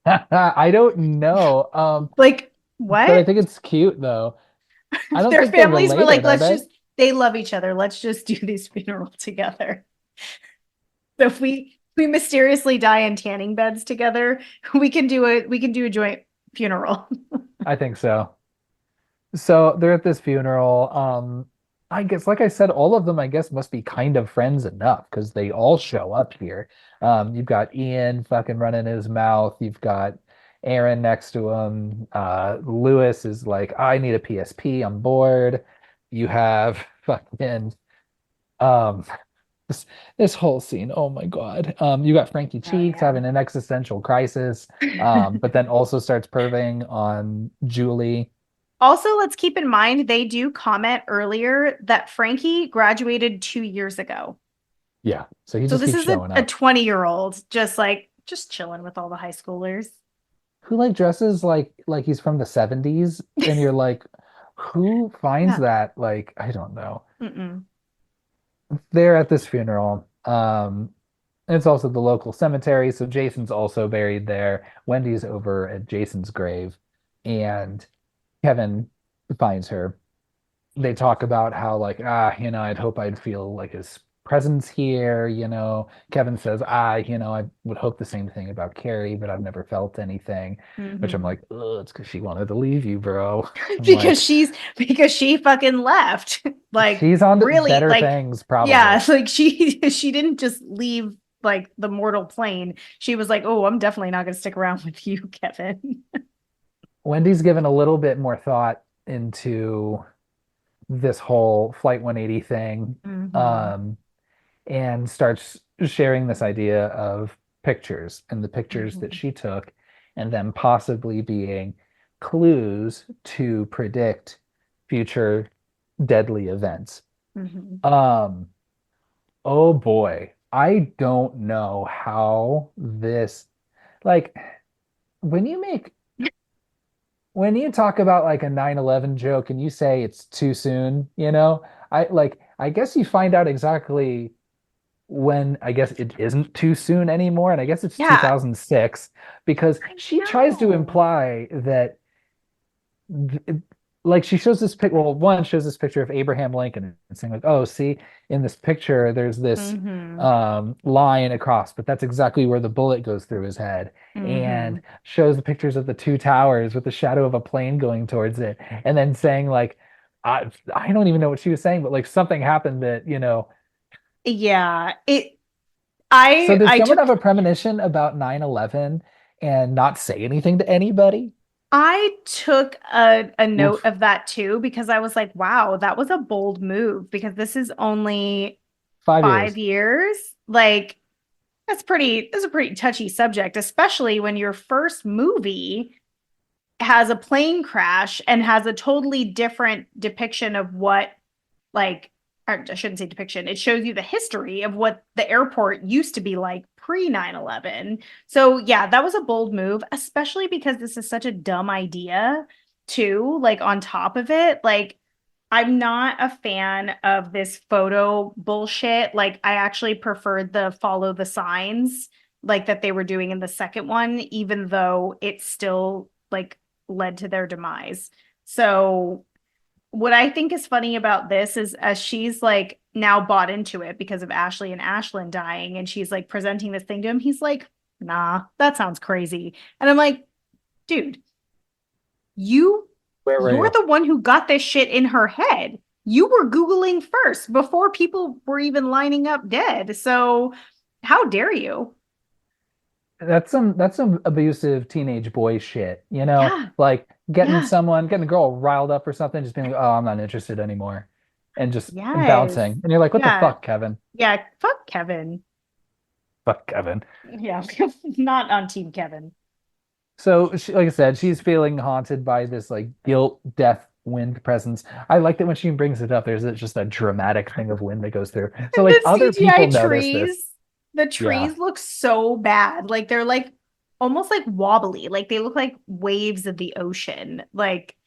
I don't know. Like, But I what? think it's cute though. I don't Their think they're families were like, related, are let's they? just, they love each other. Let's just do this funeral together. So if we mysteriously die in tanning beds together, we can do a joint funeral. I think so. So they're at this funeral. I guess, like I said, all of them, I guess, must be kind of friends enough because they all show up here. You've got Ian fucking running his mouth. You've got Aaron next to him. Lewis is like, I need a PSP. I'm bored. You have fucking um this whole scene. Oh my God. You got Frankie Oh Cheeks yeah. having an existential crisis, but then also starts perving on Julie. Also, let's keep in mind they do comment earlier that Frankie graduated 2 years ago. Yeah. So he So just this keeps is a, showing a up. 20-year-old just chilling with all the high schoolers. Who like dresses like he's from the 70s and you're like, who finds Yeah. that? Like, I don't know. Mm-mm. They're at this funeral. It's also the local cemetery, so Jason's also buried there. Wendy's over at Jason's grave, and Kevin finds her. They talk about how like I'd hope I'd feel like his presence here. Kevin says, I would hope the same thing about Carrie, but I've never felt anything. Which I'm Hmm. like, oh, it's because she wanted to leave you, bro. I'm because like, she fucking left. Like she's on to really, better like things, yeah, probably. like she didn't just leave like the mortal plane. She was like, "Oh, I'm definitely not going to stick around with you, Kevin." Wendy's given a little bit more thought into this whole Flight 180 thing, Hmm. um, and starts sharing this idea of pictures and the pictures that Hmm. she took, and them possibly being clues to predict future deadly events. Hmm. Um, oh boy, I don't know how this, like, when you make when you talk about like a 9/11 joke and you say it's too soon, I guess you find out exactly when I guess it isn't too soon anymore, and I guess it's Yeah, 2006 because I she tries to know. imply that like she shows this pic. Well, one shows this picture of Abraham Lincoln and saying like, "Oh, see, in this picture, there's this Mm-hmm. line across, but that's exactly where the bullet goes through his head." Mm-hmm. And shows the pictures of the two towers with the shadow of a plane going towards it, and then saying like, I don't even know what she was saying, but like something happened that, Yeah. So I did I someone have took a premonition about 9/11 and not say anything to anybody? I took a note Oof. of that too because I was like, wow, that was a bold move because this is only 5 5 years. years. Like that's a pretty touchy subject, especially when your first movie has a plane crash and has a totally different depiction of what like or I shouldn't say depiction. It shows you the history of what the airport used to be like pre 9/11. So, yeah, that was a bold move, especially because this is such a dumb idea, too. Like, on top of it, like, I'm not a fan of this photo bullshit. Like, I actually preferred the follow the signs, like that they were doing in the second one, even though it still like led to their demise. So, what I think is funny about this is as she's like now bought into it because of Ashley and Ashlyn dying, and she's like presenting this thing to him, he's like, nah, that sounds crazy. And I'm like, dude, you Where were you're you? the one who got this shit in her head. You were Googling first before people were even lining up dead. So how dare you? That's some abusive teenage boy shit, you know? Yeah, Like yeah, getting a girl riled up or something, just being like, "Oh, I'm not interested anymore," and just yes. bouncing. And you're like, "What the Yeah. fuck, Kevin? Yeah. Fuck Kevin. Fuck, Kevin." Yeah. Not on Team Kevin. So, like I said, she's feeling haunted by this like guilt, death, wind presence. I like that when she brings it up, there's just a dramatic thing of wind that goes through. So, And like the other CGI people notice this. trees, the Yeah. trees look so bad. Like they're like almost like wobbly. Like they look like waves of the ocean. Like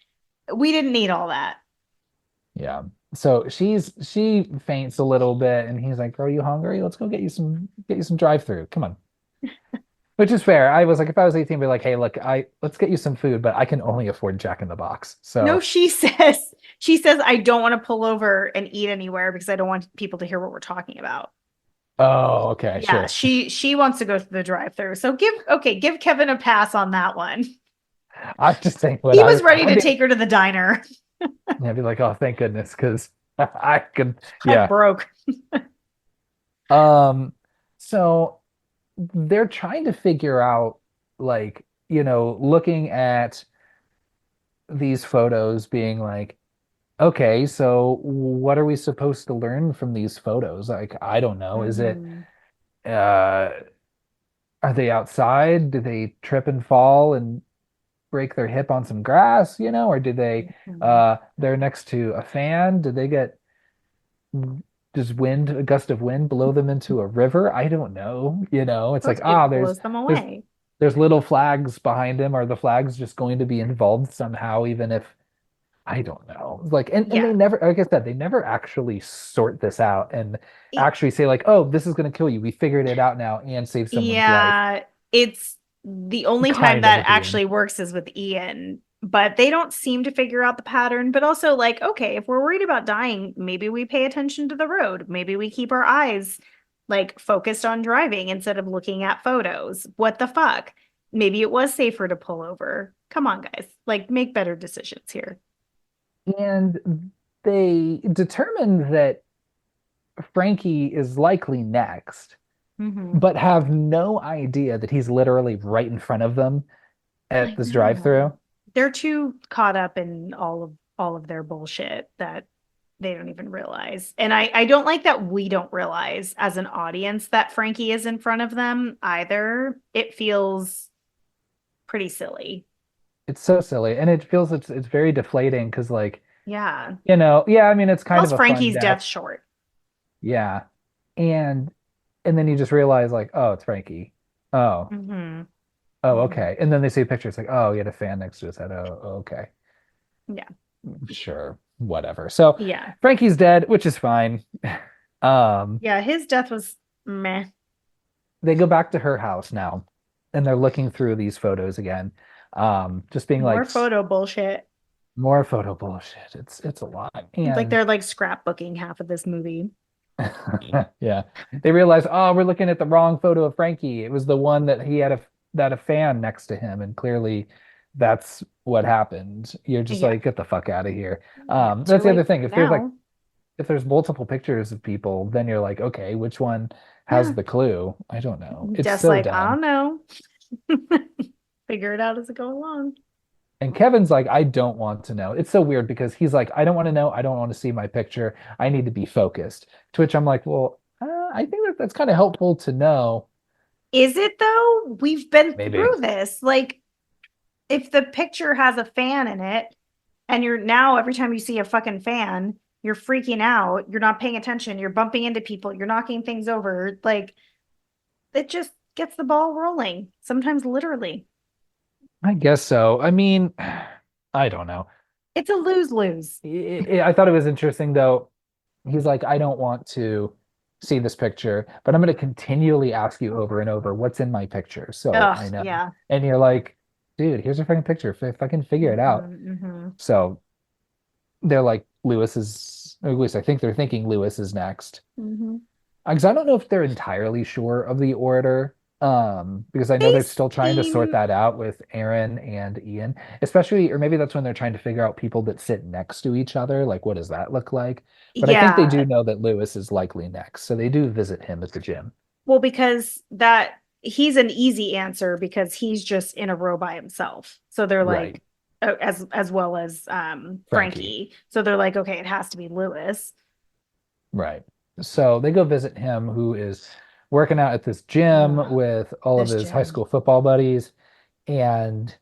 we didn't need all that. Yeah. So she faints a little bit and he's like, "Are you hungry? Let's go get you some drive-through. Come on." Which is fair. I was like, if I was 18, I'd be like, "Hey, look, I let's get you some food, but I can only afford Jack in the Box." No, So, she says I don't want to pull over and eat anywhere because I don't want people to hear what we're talking about. oh, okay, Yeah, sure. she wants to go to the drive-through. So give Kevin a pass on that one. I'm just saying what He was ready I'd to be, take her to the diner. I'd be like, "Oh, thank goodness," because I could, I'm yeah. broke. Um, so they're trying to figure out, like, looking at these photos, being like, okay, so what are we supposed to learn from these photos? Like, I don't know. Is it, Mhm. uh, are they outside? Do they trip and fall and break their hip on some grass, or did Mhm. they're next to a fan? Did they get, does a gust of wind blow them into a river? I don't know. It's like, Course it there's, blows them there's, away. there's little flags behind him. Are the flags just going to be involved somehow, even if I don't know. Like, and they Yeah. never, like I said, they never actually sort this out and It- actually say like, oh, this is going to kill you. We figured it out now and save someone's life. yeah, it's the only time Kind of that at the end. actually works is with Ian, but they don't seem to figure out the pattern. But also, like, okay, if we're worried about dying, maybe we pay attention to the road. Maybe we keep our eyes like focused on driving instead of looking at photos. What the fuck? Maybe it was safer to pull over. Come on, guys. Like, make better decisions here. And they determined that Frankie is likely next, Hmm. but have no idea that he's literally right in front of them at I this know. drive-through. They're too caught up in all of their bullshit that they don't even realize. And I don't like that we don't realize as an audience that Frankie is in front of them either. It feels pretty silly. It's so silly, and it feels it's very deflating because like, Yeah. yeah, I mean it's kind of Sells a fun Frankie's death. death short. Yeah. And and then you just realize like, oh, it's Frankie. Oh. Hmm. Oh, Hmm. okay. And then they see a picture, it's like, oh, he had a fan next to his head. Oh, okay. Yeah. Sure. Whatever. So Yeah. Frankie's dead, which is fine. Um, Yeah. His death was meh. they go back to her house now and they're looking through these photos again. Just being More like, photo bullshit. More photo bullshit. It's a lot. It's like And they're like scrapbooking half of this movie. yeah, they realize, oh, we're looking at the wrong photo of Frankie. It was the one that he had a fan next to him, and clearly that's what happened. You're just Yeah. like, get the fuck out of here. Yeah. Too That's the late other thing. now. If there's multiple pictures of people, then you're like, okay, which one has Yeah. the clue? I don't know. It's Just so like, I dumb. don't know. Figure it out as it go along. And Kevin's like, I don't want to know. It's so weird because he's like, I don't want to know. I don't want to see my picture. I need to be focused. To which I'm like, well, I think that's kind of helpful to know. Is it though? We've been Maybe. through this. Like, if the picture has a fan in it, and you're now every time you see a fucking fan, you're freaking out, you're not paying attention, you're bumping into people, you're knocking things over. Like, it just gets the ball rolling, sometimes literally. I guess so. I mean, I don't know. It's a lose-lose. I thought it was interesting though. He's like, I don't want to see this picture, but I'm going to continually ask you over and over what's in my picture. So Ugh, I know. yeah. And you're like, dude, here's a fucking picture. If I can figure it out. Hmm. So they're like, Lewis is, or at least I think they're thinking Lewis is next. Hmm. Because I don't know if they're entirely sure of the order. Because I know They they're still trying to sort seem, that out with Aaron and Ian, especially, or maybe that's when they're trying to figure out people that sit next to each other. Like, what does that look like? But I think they yeah. do know that Lewis is likely next. So they do visit him at the gym. Well, because that he's an easy answer because he's just in a row by himself. So they're Right. like, as well as Frankie. Frankie. So they're like, okay, it has to be Lewis. Right. So they go visit him, who is working out at this gym Ugh, with all of this his high gym. school football buddies. And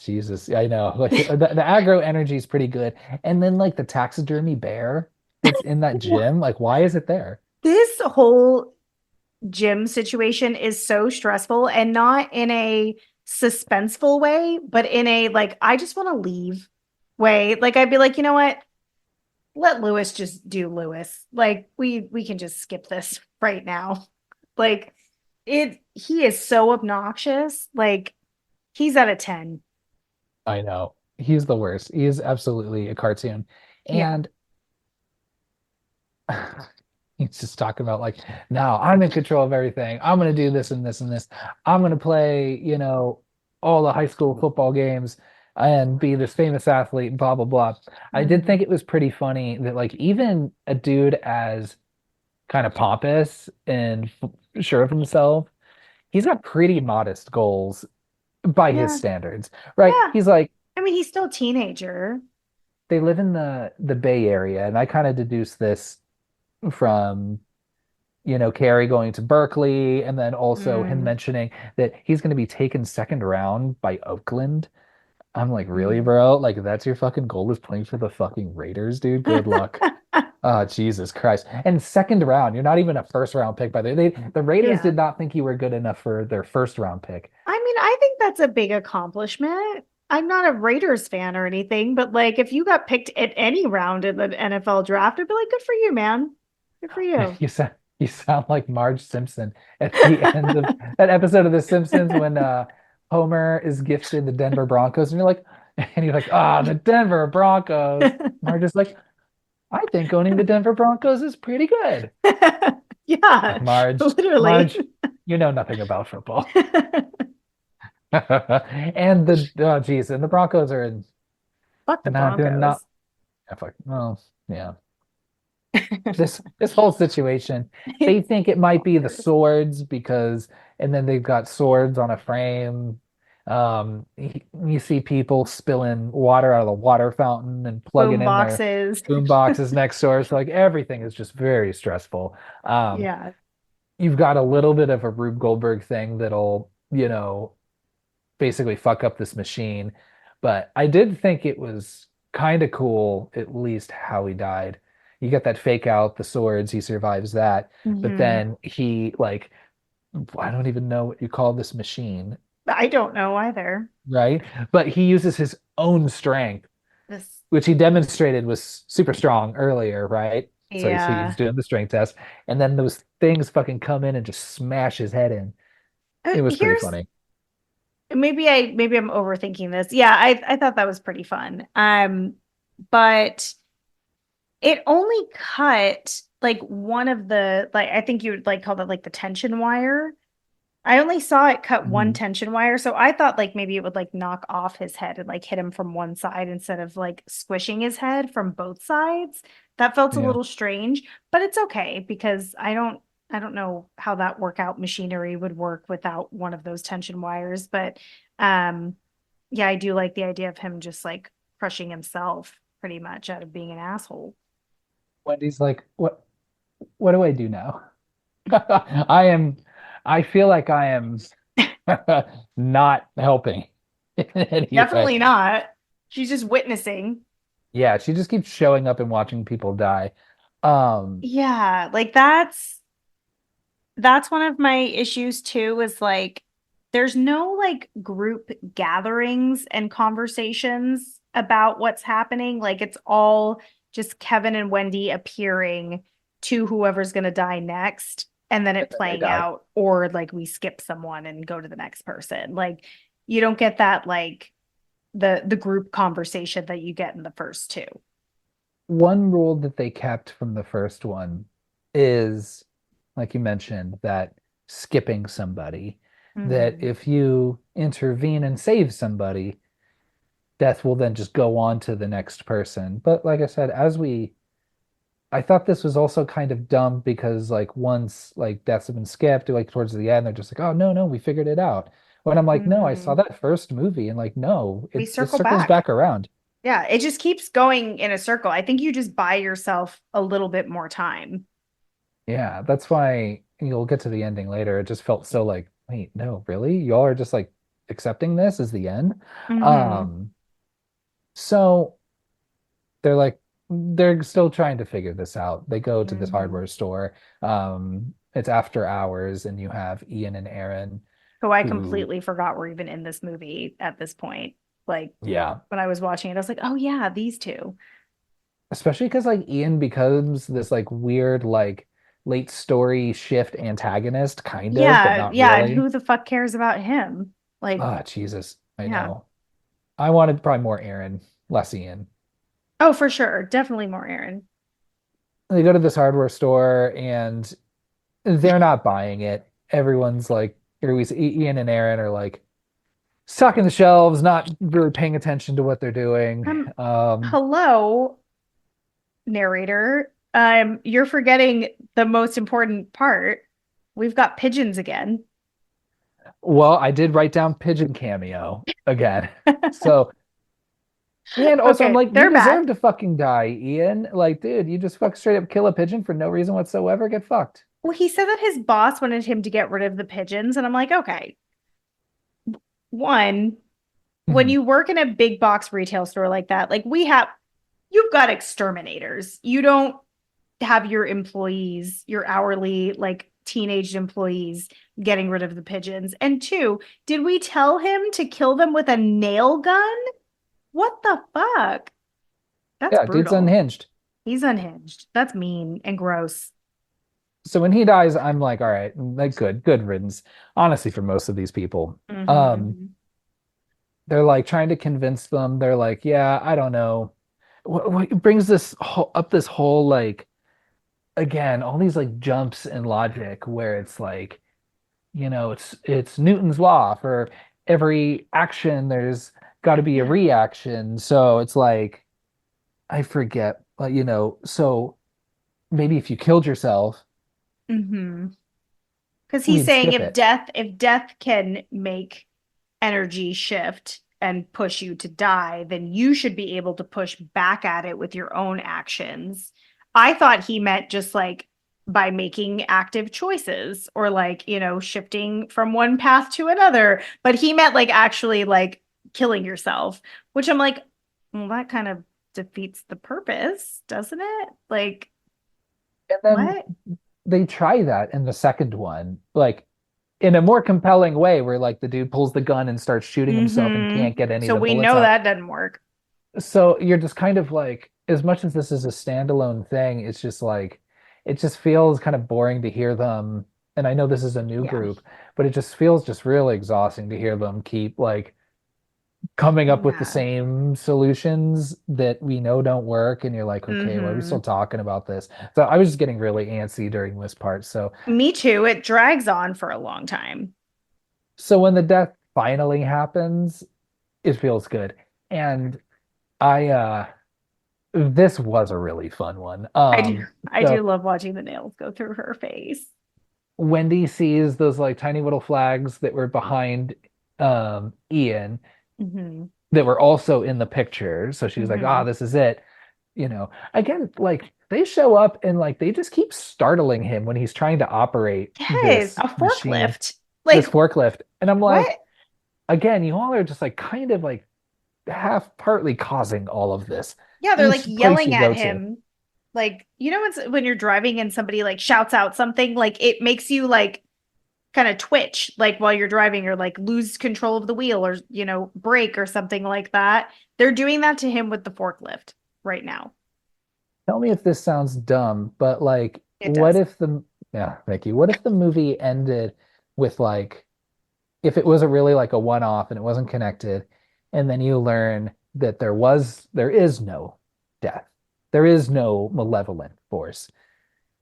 Jesus, I know. Like the aggro energy is pretty good. And then like the taxidermy bear that's in that gym, like why is it there? This whole gym situation is so stressful and not in a suspenseful way, but in a like, I just want to leave way. Like, I'd be like, you know what? Let Lewis just do Lewis. Like, we can just skip this right now. Like, he is so obnoxious. Like, he's at a 10. I know. He's the worst. He is absolutely a cartoon. Yeah. And he's just talking about like, now I'm in control of everything. I'm gonna do this and this and this. I'm gonna play, all the high school football games and be this famous athlete, blah blah blah. I did Mhm. think it was pretty funny that like even a dude as kind of pompous and sure of himself, he's got pretty modest goals by his Yeah. standards, right? Yeah. He's like, I mean, he's still a teenager. they live in the Bay Area, and I kind of deduced this from Carrie going to Berkeley, and then also him Mm. mentioning that he's going to be taken second round by Oakland. I'm like, really, Mm. bro? Like, that's your fucking goal is playing for the fucking Raiders, dude? Good luck. Oh, Jesus Christ. And second round, you're not even a first round pick by the Raiders Yeah. did not think you were good enough for their first round pick. I mean, I think that's a big accomplishment. I'm not a Raiders fan or anything, but like if you got picked at any round in the NFL draft, I'd be like, good for you, man. Good for you. You sound like Marge Simpson at the end of that episode of The Simpsons when Homer is gifted the Denver Broncos, and you're like, the Denver Broncos. Marge is like, I think owning the Denver Broncos is pretty good. Like Yeah, Marge, literally. Marge, you know nothing about football. And oh geez, and the Broncos are in, Fuck the they're not, Broncos. yeah, well, yeah. This whole situation, they think it might be the Bonkers. swords because, and then they've got swords on a frame. You see people spilling water out of the water fountain and plugging Boom in their boxes. boom boxes next door. So like everything is just very stressful. Yeah. You've got a little bit of a Rube Goldberg thing that'll, basically fuck up this machine. But I did think it was kind of cool, at least how he died. You get that fake out, the swords, he survives that. But Hmm. then he, like, I don't even know what you call this machine, I don't know either. right? But he uses his own strength, This, which he demonstrated was super strong earlier, right? So he's yeah. doing the strength test. And then those things fucking come in and just smash his head in. It was pretty Here's funny. maybe I'm overthinking this. Yeah, I thought that was pretty fun. But it only cut like one of the like I think you would like call that like the tension wire. I only saw it cut one Mhm. tension wire, so I thought like maybe it would like knock off his head and like hit him from one side instead of like squishing his head from both sides. That felt a Yeah. little strange, but it's okay because I don't know how that workout machinery would work without one of those tension wires, but um yeah, I do like the idea of him just like crushing himself pretty much out of being an asshole. Wendy's like, what do I do now? I am I feel like I am not helping in any way. Definitely not. She's just witnessing. Yeah, she just keeps showing up and watching people die. Um, Yeah, like that's one of my issues too, is like there's no like group gatherings and conversations about what's happening. Like it's all just Kevin and Wendy appearing to whoever's going to die next and then and it then they playing die. out, or like we skip someone and go to the next person. Like you don't get that like the group conversation that you get in the first two. One rule that they kept from the first one is, like you mentioned, that skipping somebody, that Mhm. if you intervene and save somebody, death will then just go on to the next person. But like I said, I thought this was also kind of dumb because like once like deaths have been skipped, like towards the end, they're just like, oh no, no, we figured it out. When I'm like, no, I saw Mhm. that first movie and like, no, We it circle circles back. back around. Yeah, it just keeps going in a circle. I think you just buy yourself a little bit more time. Yeah, that's why you'll get to the ending later. It just felt so like, wait, no, really? Y'all are just like accepting this as the end? Hmm. Um, so they're like they're still trying to figure this out. They go to this Hmm. hardware store. It's after hours, and you have Ian and Aaron So I who, completely forgot we're even in this movie at this point. Like yeah, when I was watching it, I was like, oh yeah, these two. especially because like Ian becomes this like weird like late story shift antagonist, kind of, but Yeah, not yeah, and really. who the fuck cares about him? Like, Ah, Jesus, I yeah. know. I wanted probably more Aaron, less Ian. Oh, for sure. Definitely more Aaron. They go to this hardware store and they're not buying it. Everyone's like, Ian and Aaron are like stocking the shelves, not really paying attention to what they're doing. Um, hello, narrator. You're forgetting the most important part. We've got pigeons again. Well, I did write down pigeon cameo again. So, and also I'm Okay, like, you they're deserve back. to fucking die, Ian. Like, dude, you just fuck straight up kill a pigeon for no reason whatsoever. Get fucked. Well, he said that his boss wanted him to get rid of the pigeons, and I'm like, okay. One, when Mhm. you work in a big box retail store like that, like you've got exterminators. You don't have your employees, your hourly, like teenage employees, getting rid of the pigeons. And two, did we tell him to kill them with a nail gun? What the fuck? That's Yeah, dude's brutal. unhinged. He's unhinged. That's mean and gross. So when he dies, I'm like, all right, like good riddance. Honestly, for most of these people. Hmm. They're like trying to convince them. They're like, yeah, I don't know. What brings this up this whole like again, all these like jumps in logic where it's like, it's Newton's law for every action there's got to be a Yeah. reaction. So it's like I forget, so maybe if you killed yourself, Hmm. Because he's we'd saying skip it. if death can make energy shift and push you to die, then you should be able to push back at it with your own actions. I thought he meant just like by making active choices or like, shifting from one path to another, but he meant like actually like killing yourself, which I'm like, well, that kind of defeats the purpose, doesn't it? Like, And then what? they try that in the second one, like in a more compelling way, where like the dude pulls the gun and starts shooting himself and Hmm. can't get any of So the we bullets know out. that doesn't work. So you're just kind of like, as much as this is a standalone thing, it's just like, it just feels kind of boring to hear them. and I know this is a new Yeah. group, but it just feels just really exhausting to hear them keep like coming up with the Yeah. same solutions that we know don't work, and you're like, okay, why are we Hmm. still talking about this? So I was just getting really antsy during this part. Me too. It drags on for a long time. So when the death finally happens, it feels good. And I this was a really fun one. I do. I do So love watching the nails go through her face. Wendy sees those like tiny little flags that were behind Ian Hmm. that were also in the picture. So she was like, ah, Hmm. this is it. Again, like they show up and like they just keep startling him when he's trying to operate Yes, this a machine, forklift. this Like, forklift. And I'm like, what? again, you all are just like kind of like half partly causing all of this. Yeah, they're like Each place yelling you at go to. him. Like, when you're driving and somebody like shouts out something, like it makes you like kind of twitch, like while you're driving or like lose control of the wheel or, brake or something like that. They're doing that to him with the forklift right now. Tell me if this sounds dumb, but like, It does. yeah, thank you. What if the movie ended with like, if it was a really like a one-off and it wasn't connected, and then you learn that there is no death, there is no malevolent force.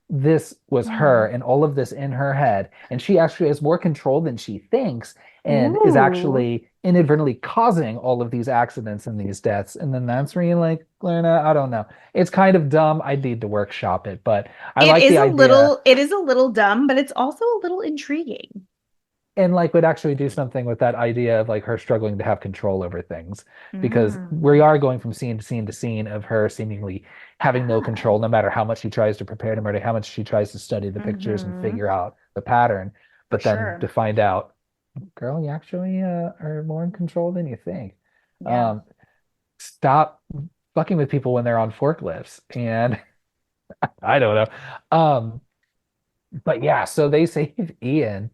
This was her Mm. and all of this in her head, and she actually has more control than she thinks and is Ooh. actually inadvertently causing all of these accidents and these deaths. And then that's where you like, Lorna, I don't know. It's kind of dumb. I need to workshop it, but I like the idea It is a little dumb, but it's also a little intriguing. and like would actually do something with that idea of like her struggling to have control over things because we Mm. are going from scene to scene to scene of her seemingly having no Yeah. control no matter how much she tries to prepare to murder, how much she tries to study the pictures and Hmm. figure out the pattern, For but then to sure. find out, girl, you actually are more in control than you think. Yeah. um Stop fucking with people when they're on forklifts, and I don't know. But yeah, so they save Ian.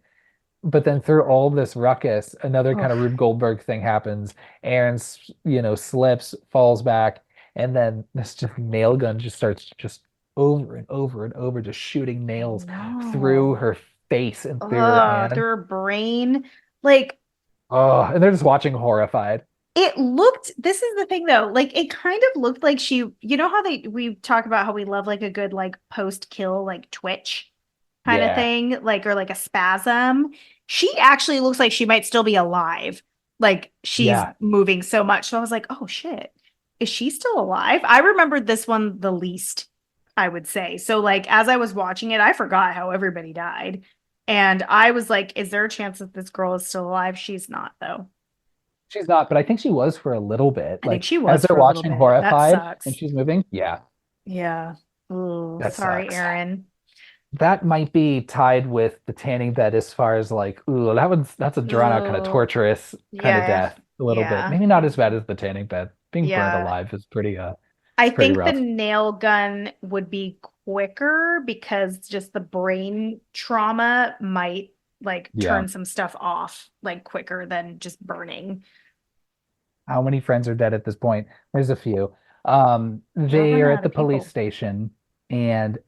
But then through all this ruckus, another kind Oh, of Rube Goldberg thing happens. Aaron, slips, falls back, and then this just nail gun just starts just over and over and over, just shooting I nails through know. her face and through her Ugh, hand. through her brain. Like, Oh, and they're just watching horrified. this is the thing though, like it kind of looked like how we talk about how we love like a good like post kill like twitch kind of Yeah, thing, like or like a spasm. She actually looks like she might still be alive. Like she's yeah. moving so much. So I was like, oh shit, is she still alive? I remembered this one the least, I would say. So like as I was watching it, I forgot how everybody died. And I was like, is there a chance that this girl is still alive? She's not though. She's not, but I think she was for a little bit. I think Like she as was they're for a little watching bit. That horrified and sucks. she's moving, yeah, Yeah. Ooh, that sorry, sucks. Aaron. That might be tied with the tanning bed as far as like, ooh, that's a drawn out kind of Ooh, torturous kind of yeah. death a little bit. Yeah. Maybe not as bad as the tanning bed. Being burned Yeah. alive is pretty I it's pretty think the rough. nail gun would be quicker because just the brain trauma might like Yeah. turn some stuff off like quicker than just burning. How many friends are dead at this point? There's a few. We're They are running at out the of police people. station and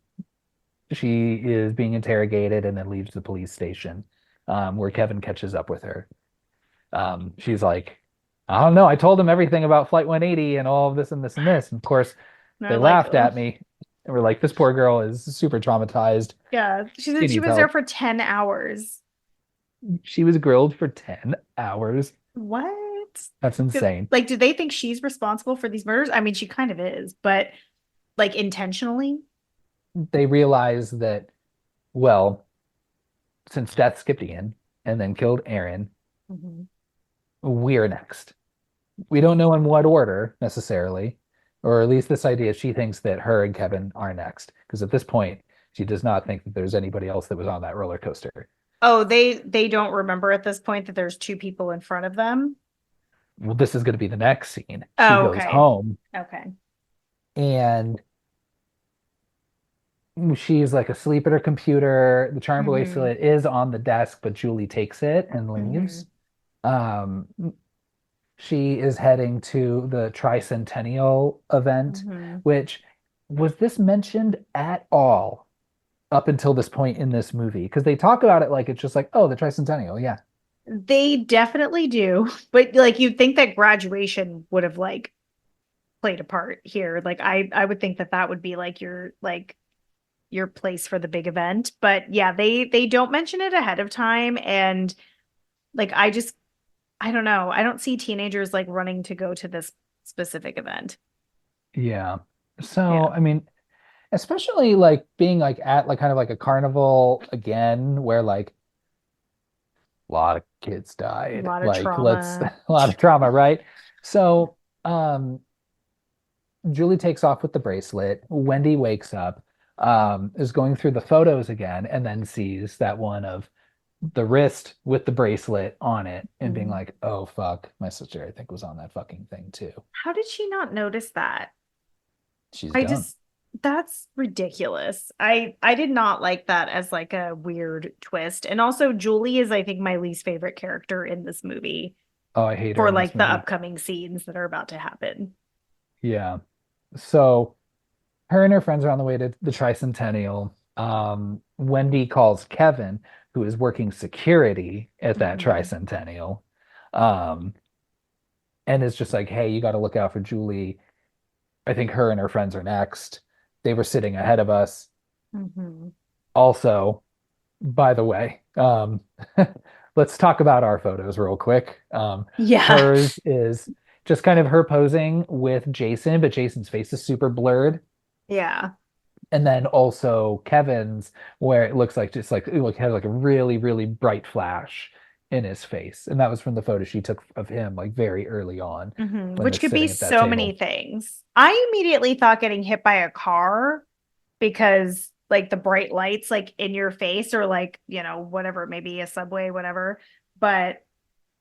she is being interrogated and then leaves the police station, where Kevin catches up with her. She's like, I don't know. I told him everything about Flight 180 and all of this and this and this. And of course, And they they're like, laughed oh, at me and were like, this poor girl is super traumatized. yeah. She She said she needs was there help. for 10 hours. She was grilled for 10 hours. What? That's insane. Like, do they think she's responsible for these murders? I mean, she kind of is, but like intentionally? They realize that, well, since Death skipped Ian and then killed Aaron, Mhm. we're next. We don't know in what order necessarily, or at least this idea she thinks that her and Kevin are next. Because at this point, she does not think that there's anybody else that was on that roller coaster. Oh, they don't remember at this point that there's two people in front of them. Well, this is going to be the next scene. She Oh, goes okay. home Okay. and she's like asleep at her computer. The charm Hmm. bracelet is on the desk, but Julie takes it and Hmm. leaves. Um, she is heading to the tricentennial event, Hmm. which was this mentioned at all up until this point in this movie? Because they talk about it like it's just like, oh, the tricentennial, yeah. They definitely do. But like you'd think that graduation would have like played a part here. Like I would think that that would be like your place for the big event. But yeah, they don't mention it ahead of time. And like I don't know. I don't see teenagers like running to go to this specific event. Yeah. So, Yeah. I mean, especially like being like at like kind of like a carnival again, where like a lot of kids A died. lot of Like, let's trauma. a lot of trauma, right? So, Julie takes off with the bracelet. Wendy wakes up, is going through the photos again, and then sees that one of the wrist with the bracelet on it and being Mhm. like, oh fuck, my sister, I think, was on that fucking thing too. How did she not notice that? She's I dumb. just that's ridiculous. I did not like that as like a weird twist. And also Julie is I think my least favorite character in this movie Oh, I hate her for in this like the movie. upcoming scenes that are about to happen. Yeah. So her and her friends are on the way to the tricentennial. Wendy calls Kevin, who is working security at that Mhm. tricentennial, um, and is just like, hey, you got to look out for Julie. I think her and her friends are next. They were sitting ahead of us. Mhm. Also, by the way, let's talk about our photos real quick. Yeah. Hers is just kind of her posing with Jason, but Jason's face is super blurred. Yeah. And then also Kevin's, where it looks like just like it like had like a really, really bright flash in his face. And that was from the photo she took of him like very early on when they're Which could be sitting at that so many table. things. I immediately thought getting hit by a car because like the bright lights like in your face or like, whatever, maybe a subway, whatever. But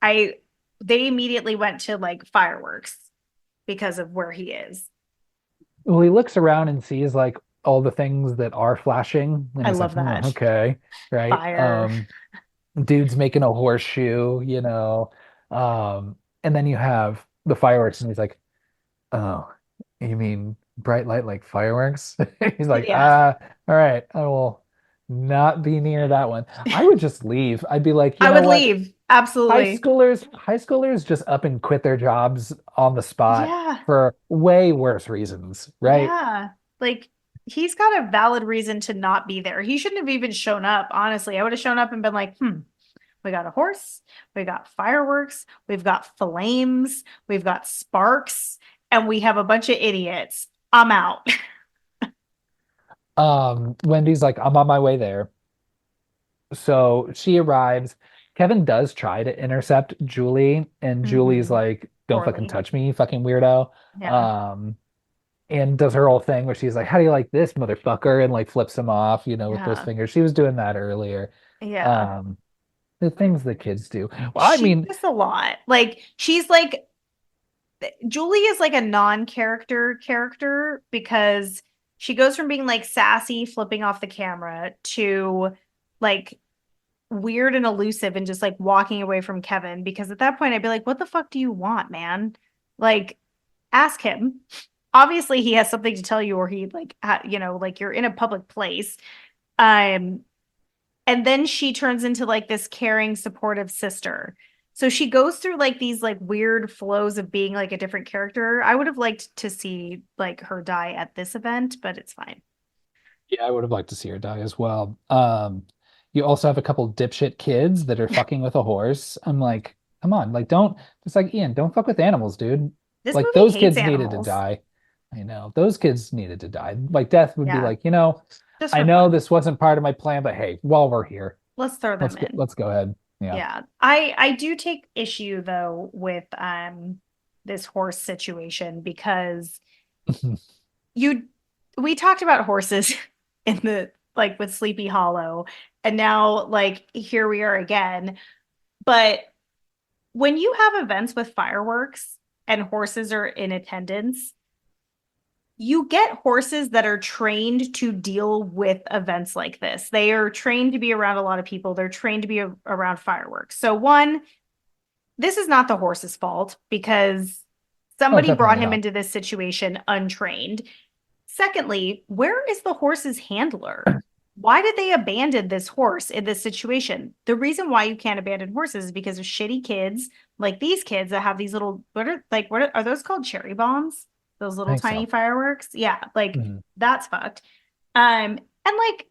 I they immediately went to like fireworks because of where he is. Well, he looks around and sees like all the things that are flashing, and I he's like, love "Hmm, that. okay, right." Fire. Dude's making a horseshoe, you know. And then you have the fireworks, and he's like, "Oh, you mean bright light like fireworks?" He's like, Yeah. all right, I will not be near that one. I would just leave. I'd be like, you I know would what? leave. Absolutely. High schoolers just up and quit their jobs on the spot Yeah. for way worse reasons, right? Yeah. Like he's got a valid reason to not be there. He shouldn't have even shown up, honestly. I would have shown up and been like, we got a horse, we got fireworks, we've got flames, we've got sparks, and we have a bunch of idiots. I'm out. Wendy's like, I'm on my way there. So she arrives. Kevin does try to intercept Julie, and Julie's Hmm. like, don't fucking Poorly. touch me, you fucking weirdo. Yeah. Um, and does her whole thing where she's like, how do you like this, motherfucker? And like flips him off, with those Yeah. fingers. She was doing that earlier. Yeah. Um, the things that kids do. Well, I She mean, does a lot. Like she's like Julie is like a non-character because she goes from being like sassy, flipping off the camera to like weird and elusive and just like walking away from Kevin because at that point I'd be like, what the fuck do you want, man? Like, ask him. Obviously, he has something to tell you, or he like, like you're in a public place. Um, and then she turns into like this caring, supportive sister. So she goes through like these like weird flows of being like a different character. I would have liked to see like her die at this event, but it's fine. yeah, I would have liked to see her die as well. You also have a couple dipshit kids that are fucking with a horse. I'm like, come on, like don't just like Ian, don't fuck with animals, dude. This Like movie those hates kids needed to animals. die. I know those kids needed to die. Like Death would be Yeah, like, just I for know fun. this wasn't part of my plan, but hey, while we're here, Let's throw them in. let's go ahead. Yeah. Yeah. I do take issue though with this horse situation because you we talked about horses in the like with Sleepy Hollow and now like here we are again. But when you have events with fireworks and horses are in attendance, you get horses that are trained to deal with events like this. They are trained to be around a lot of people. They're trained to be around fireworks. So one, this is not the horse's fault because Oh, somebody brought definitely him not. into this situation untrained. Secondly, where is the horse's handler? why did they abandon this horse in this situation? The reason why you can't abandon horses is because of shitty kids like these kids that have these little are those called cherry bombs? Those I little think tiny so. fireworks? Yeah, like Mhm. that's fucked. And like,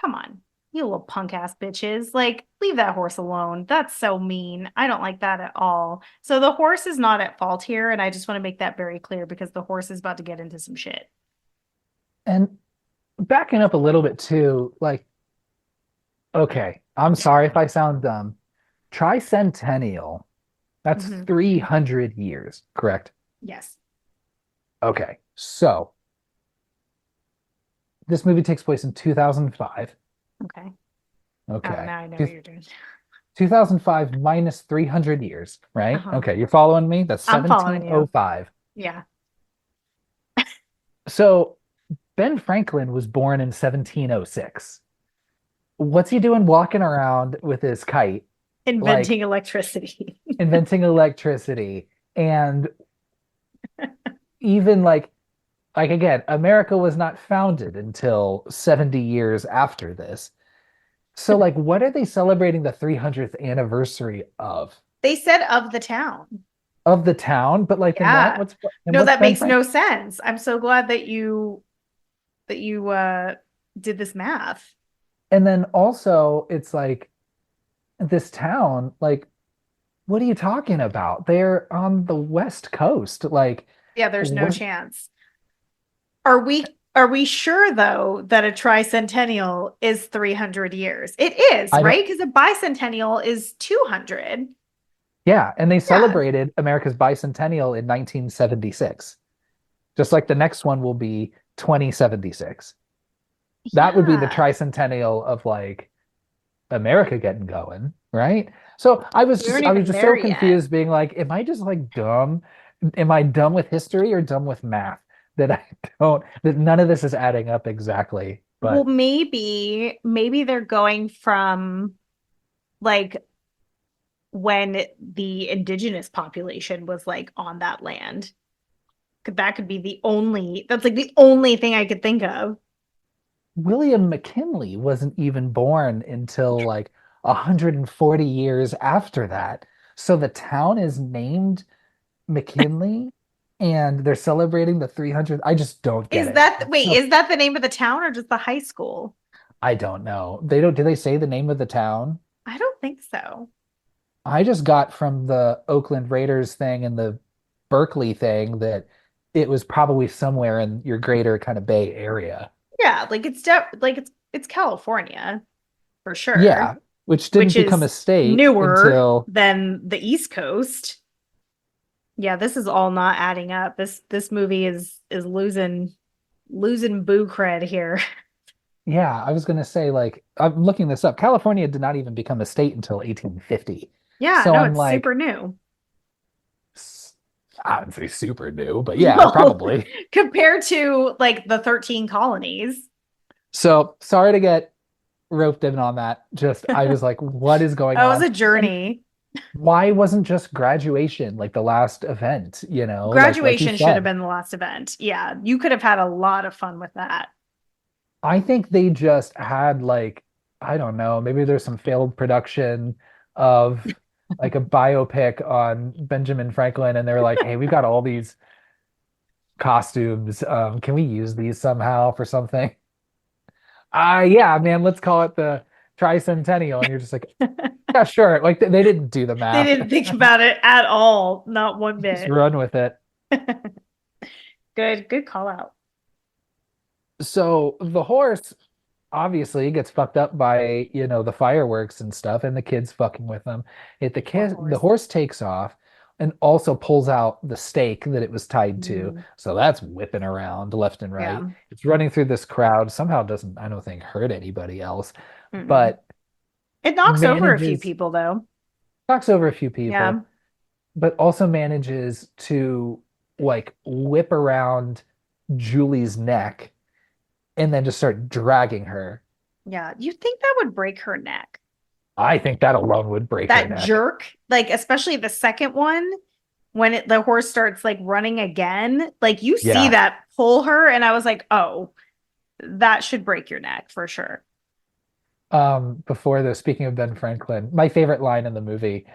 come on, you little punk ass bitches. Like, leave that horse alone. That's so mean. I don't like that at all. So the horse is not at fault here, and I just want to make that very clear because the horse is about to get into some shit. And backing up a little bit too, like, okay, I'm sorry if I sound dumb. Tricentennial, that's Mhm. 300 years, correct? Yes. Okay, so this movie takes place in 2005. Okay. Oh, Okay. now I know what you're doing. 2005 minus 300 years, right? Uh-huh. Okay, you're following me? That's I'm following you. 1705. Yeah. So Ben Franklin was born in 1706. What's he doing walking around with his kite, like Inventing electricity. inventing electricity? And even like again, America was not founded until 70 years after this. So like what are they celebrating the 300th anniversary of? They said of the town. Of the town, but like then why Yeah. then No, what's that Ben makes Franklin? no sense. I'm so glad that you did this math. And then also it's like this town, like what are you talking about? They're on the West Coast. Like Yeah, there's no what chance. Are we sure though that a tricentennial is 300 years? It is, I don't right? Because a bicentennial is 200. yeah, and they Yeah. celebrated America's bicentennial in 1976. Just like the next one will be 2076. That would be the Yeah. tricentennial of like America getting going, right? So We weren't I was even just so there yet. confused being like, am I just like dumb? Am I dumb with history or dumb with math? That I don't that none of this is adding up exactly. Well, But maybe they're going from like when the indigenous population was like on that land. That could be that's like the only thing I could think of. William McKinley wasn't even born until like 140 years after that. So the town is named McKinley and they're celebrating the 300th. I just don't get it. So Is that the name of the town or just the high school? I don't know. They don't, do they say the name of the town? I don't think so. I just got from the Oakland Raiders thing and the Berkeley thing that it was probably somewhere in your greater kind of Bay Area. Yeah, like it's California for sure, Yeah, which didn't which become a is state newer until than the East Coast. Yeah, this is all not adding up. This movie is losing boo cred here. yeah, I was gonna say like I'm looking this up. California did not even become a state until 1850. Yeah, So no, I'm it's like, super new. s- I wouldn't say super new, but yeah, Well, probably. compared to like the 13 colonies. So sorry to get roped in on that. Just I was like, what is going That was on? a And journey. why wasn't just graduation like the last event, you know? Like you Graduation should have said. been the last event. Yeah, you could have had a lot of fun with that. I think they just had like, I don't know, maybe there's some failed production of like a biopic on Benjamin Franklin, and they're like, hey, we've got all these costumes. Can we use these somehow for something? Yeah, man, let's call it the tricentennial. And you're just like, yeah, sure. Like they didn't do the They math. didn't think about it at all, not one Just bit. run with it. Good call out. So the horse obviously gets fucked up by, you know, the fireworks and stuff, and the kids fucking with them. Poor The horse. horse takes off and also pulls out the stake that it was tied to. Mm, So that's whipping around left and right. yeah. It's running through this crowd. Somehow doesn't, I don't think, hurt anybody else, Mm-mm. but It knocks over a few manages, people though. knocks over a few Yeah. people, but also manages to like whip around Julie's neck and then just start dragging her. Yeah. You think that would break her neck? I think that alone would break her That neck. jerk, like especially the second one, when the horse starts like running again, like you see Yeah. that pull her, and I was like, oh, that should break your neck for sure. Before this, speaking of Ben Franklin, my favorite line in the movie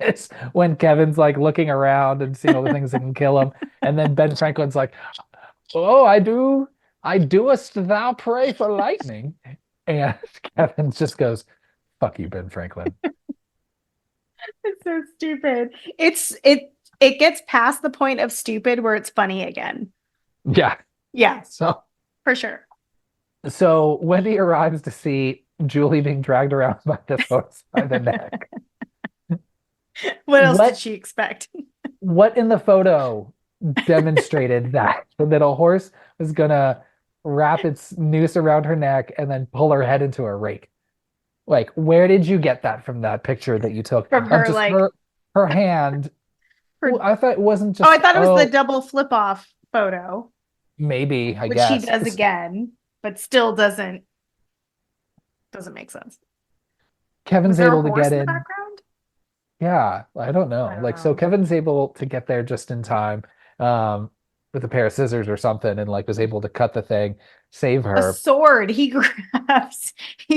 is when Kevin's like looking around and seeing all the things that can kill him, and then Ben Franklin's like, "Oh, I doest thou pray for lightning?" And Kevin just goes, "Fuck you, Ben Franklin." It's so stupid. It gets past the point of stupid where it's funny again. Yeah. Yeah, So for sure. so Wendy arrives to see Julie being dragged around by the horse by the neck. What else did What she expect? what in the photo demonstrated that a horse was gonna wrap its noose around her neck and then pull her head into a rake? Like, where did you get that from that picture that you took From of her just like her hand? her Well, I thought it wasn't Oh, I just, thought it was the oh, double flip off photo, maybe, I which she guess. does again, but still doesn't make sense. Was Kevin's there a able to horse get in the in. background? Yeah, I don't I know. don't Like, so know. Kevin's able to get there just in time, um, with a pair of scissors or something, and like was able to cut the thing, save A her. sword. He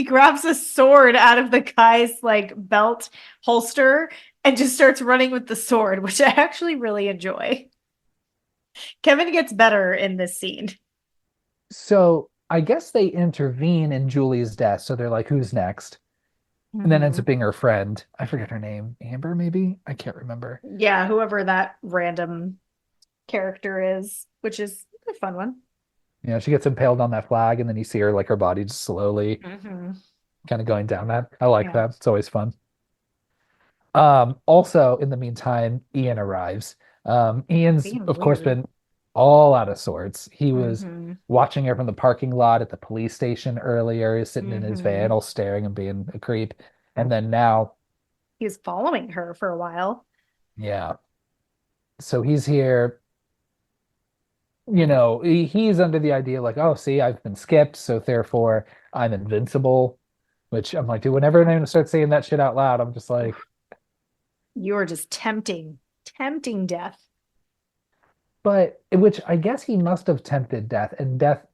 grabs a sword out of the guy's like belt holster and just starts running with the sword, which I actually really enjoy. Kevin gets better in this scene. So I guess they intervene in Julie's death. So they're like, who's next? And then ends Mhm. up being her friend. I forget her name. Amber, maybe? I can't remember. Yeah, whoever that random character is, which is a fun one. She gets impaled on that flag, and then you see her like her body just slowly Hmm. kind of going down that. I like Yeah. that. It's always fun. Also, in the meantime, Ian arrives. Ian's, Being of course, weird. been all out of sorts. He was Hmm. watching her from the parking lot at the police station earlier. He's sitting in his van, Hmm. all staring and being a creep. And then now, He was following her for a while. yeah. So he's here, he's under the idea like, oh, see, I've been skipped, so therefore I'm invincible. Which I'm like, dude, whenever anyone starts saying that shit out loud, I'm just like, You are just tempting death. but which I guess he must have tempted death, and death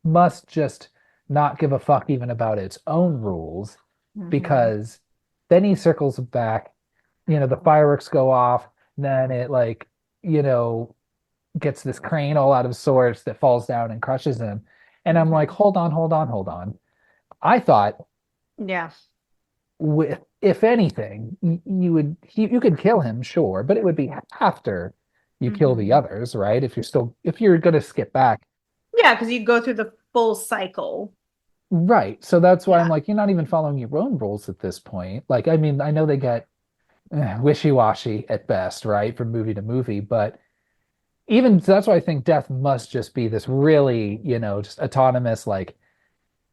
must just not give a fuck even about its own rules, Hmm. because then he circles back, the fireworks go off, then it like, you know, gets this crane all out of sorts that falls down and crushes him. And I'm like, Hmm. hold on, hold on, hold on. I thought Yeah. with if anything, you could kill him, sure, but it would be after you kill the Hmm. others, right? If you're gonna skip back. Yeah, because you go through the full cycle. Right. So that's why I'm Yeah. like, you're not even following your own rules at this point. Like, I mean, I know they get wishy-washy at best, right, from movie to movie, but even so that's why I think death must just be this really, just autonomous, like,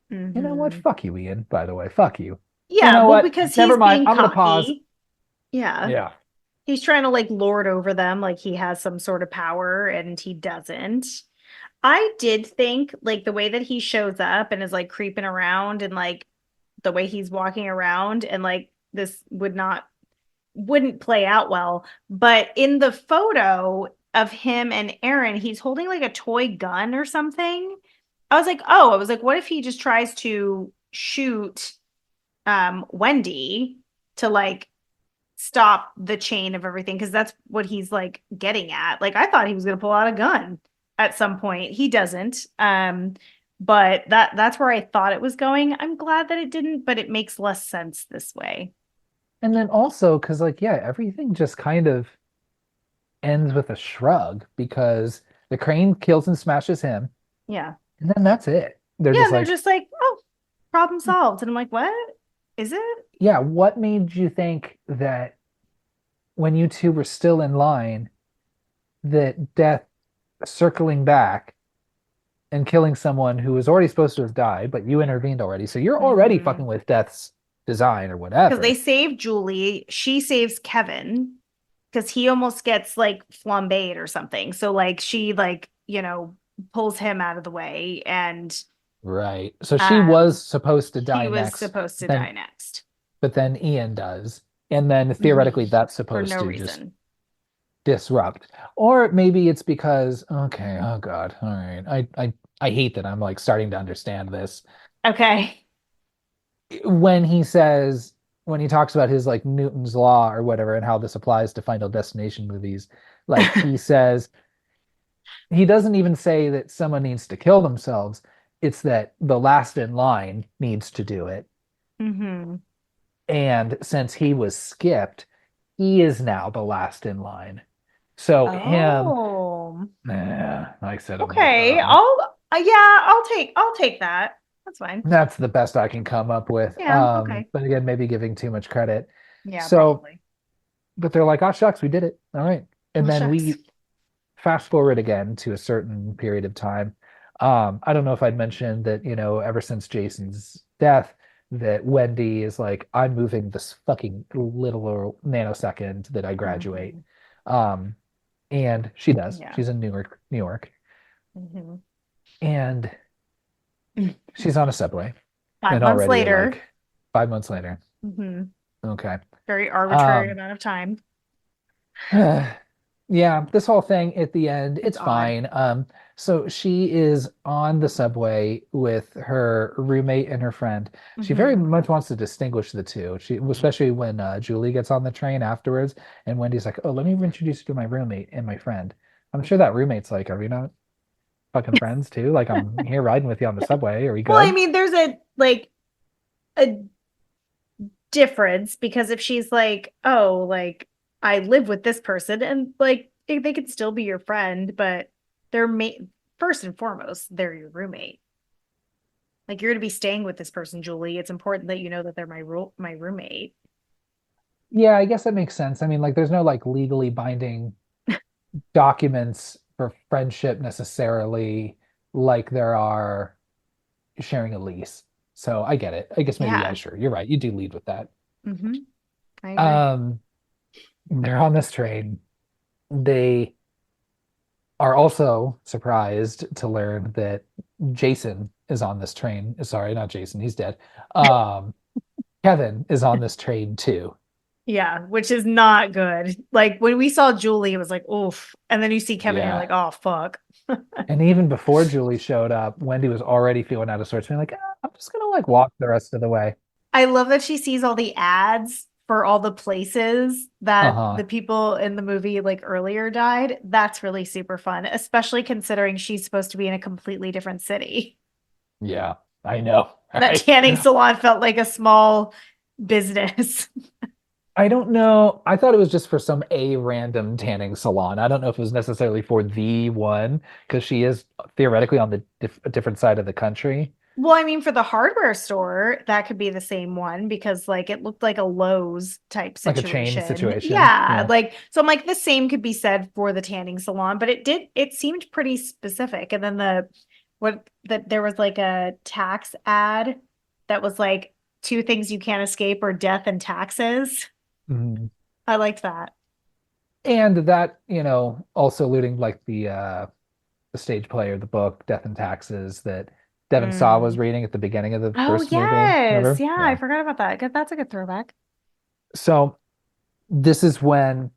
you know what? Hmm. Fuck you, Ian, by the way. Fuck you. You Yeah, know well, what? because Never he's mind. being I'm gonna pause. cocky. Yeah. Yeah. He's trying to like lord over them like he has some sort of power and he doesn't. I did think like the way that he shows up and is like creeping around and like the way he's walking around and like this wouldn't play out well. But in the photo of him and Aaron, he's holding like a toy gun or something. I was like, what if he just tries to shoot Wendy to like stop the chain of everything? Because that's what he's like getting at. Like I thought he was gonna pull out a gun at some point. He doesn't. But that's where I thought it was going. I'm glad that it didn't, but it makes less sense this way. And then also, because like, yeah, everything just kind of ends with a shrug because the crane kills and smashes him, Yeah. and then that's it. They're Yeah, just and they're like, just like, oh, problem solved. And I'm like, what? Is it? yeah, what made you think that when you two were still in line, that death circling back and killing someone who was already supposed to have died, but you intervened already. So you're already fucking Mhm. with death's design or Because they whatever. save Julie, she saves Kevin because he almost gets like flambéed or something. So like she like, pulls him out of the way and Right. So she um was supposed to he die was next, supposed to but then die next. but then Ian does. And then Mhm. theoretically that's For supposed no to just reason. disrupt. Or maybe it's because, okay, oh God, all right. I hate that I'm like starting to understand this. Okay. When he says, when he talks about his like Newton's law or whatever and how this applies to Final Destination movies, like he says, he doesn't even say that someone needs to kill themselves. It's that the last in line needs to do it. Hmm. And since he was skipped, he is now the last in line. So him, Oh. I said, I'm like, Okay. Yeah, I'll take that. That's fine. that's the best I can come up with. Yeah, okay. But again, maybe giving too much credit. Yeah, So, probably. but they're like, oh shucks, we did it. All right. And Oh, then shucks. we fast forward again to a certain period of time. I don't know if I'd mentioned that, ever since Jason's death, that Wendy is like, I'm moving this fucking little nanosecond that I graduate. Hmm. Um, and she does. Yeah. She's in New York, Hmm. and she's on a subway, Five and months already you're later. like 5 months later. Hmm. Okay. Very arbitrary Um, amount of time. yeah, this whole thing at the end, It's it's odd. fine. So she is on the subway with her roommate and her friend. She very Hmm. much wants to distinguish the two. Especially when Julie gets on the train afterwards, and Wendy's like, "Oh, let me introduce you to my roommate and my friend." I'm sure that roommate's like, "Are we not fucking friends too? Like, I'm here riding with you on the subway. Are we Well, I good?" mean, there's a difference because if she's like, oh, like I live with this person and like they could still be your friend, but they're first and foremost, they're your roommate. Like you're going to be staying with this person, Julie. It's important that you know that they're my roommate. Yeah, I guess that makes sense. I mean, like, there's no like legally binding documents for friendship necessarily, like there are sharing a lease. So I get it. I guess maybe, yeah, Yeah. sure. You're right. You do lead with that. Hmm. I agree. Um, they're on this train. They are also surprised to learn that Jason is on this train. Sorry, not Jason, he's dead. Um, Kevin is on this train too. Yeah, which is not good. Like when we saw Julie, it was like, oof. And then you see Kevin, you're Yeah. like, oh, fuck. And even before Julie showed up, Wendy was already feeling out of sorts, being like, I'm just gonna like walk the rest of the way. I love that she sees all the ads for all the places that Uh-huh. the people in the movie like earlier died. That's really super fun, especially considering she's supposed to be in a completely different city. Yeah, I know. That Right. tanning salon felt like a small business. I don't know. I thought it was just for some a random tanning salon. I don't know if it was necessarily for the one because she is theoretically on the different side of the country, Well, I mean, for the hardware store, that could be the same one because like it looked like a Lowe's type like a chain situation. situation. Yeah, Yeah. like so I'm like the same could be said for the tanning salon, but it seemed pretty specific. And then what that there was like a tax ad that was like two things you can't escape are death and taxes. Mhm. I liked that. And that, also alluding like the stage play or the book, Death and Taxes, that Devin Saw was Mm. reading at the beginning of the Oh first movie. yes. Remember? Yeah, I Yeah. forgot about that. That's a good throwback. So this is when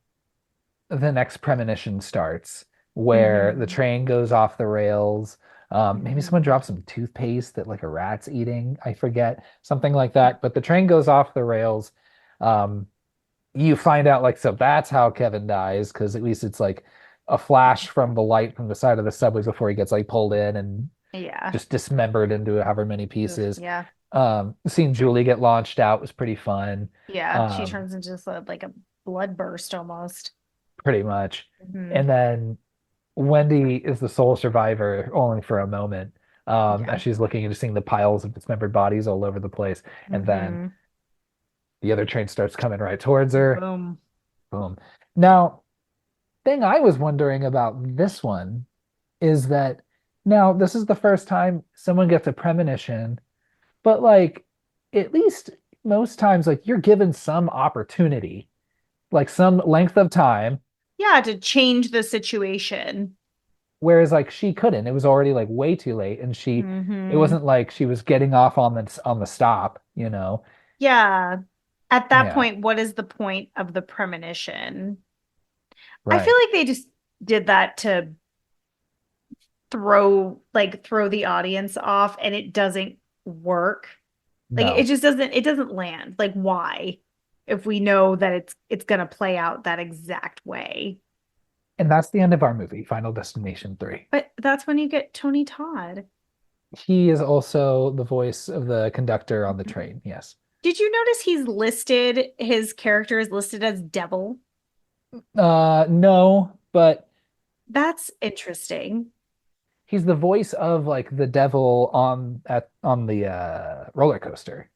the next premonition starts, where the Hmm. train goes off the rails. Maybe someone Hmm. drops some toothpaste that like a rat's eating. I forget, something like that. But the train goes off the rails. Um, you find out like, so that's how Kevin dies, because at least it's like a flash from the light from the side of the subway before he gets like pulled in and Yeah. just dismembered into however many Ugh, pieces. yeah. Seeing Julie get launched out was pretty fun. Yeah, she Um, turns into just like a blood burst almost. Pretty much. Hmm. And then Wendy is the sole survivor only for a moment, Yeah. as she's looking and seeing the piles of dismembered bodies all over the place. And then Hmm. the other train starts coming right towards her. Boom. Boom. Now, thing I was wondering about this one is that now this is the first time someone gets a premonition, but like at least most times, like you're given some opportunity, like some length of time. Yeah, to change the situation. Whereas like she couldn't. It was already like way too late, and it Hmm. wasn't like she was getting off on the stop. Yeah. At that Yeah. point, what is the point of the premonition? I feel Right. like they just did that to throw the audience off, and it doesn't work. Like it No. just doesn't land. Like why? If we know that it's gonna play out that exact way. And that's the end of our movie, Final Destination 3. But that's when you get Tony Todd. He is also the voice of the conductor on the train. Yes. Did you notice his character is listed as Devil? No, but That's interesting. he's the voice of like the devil on the roller coaster.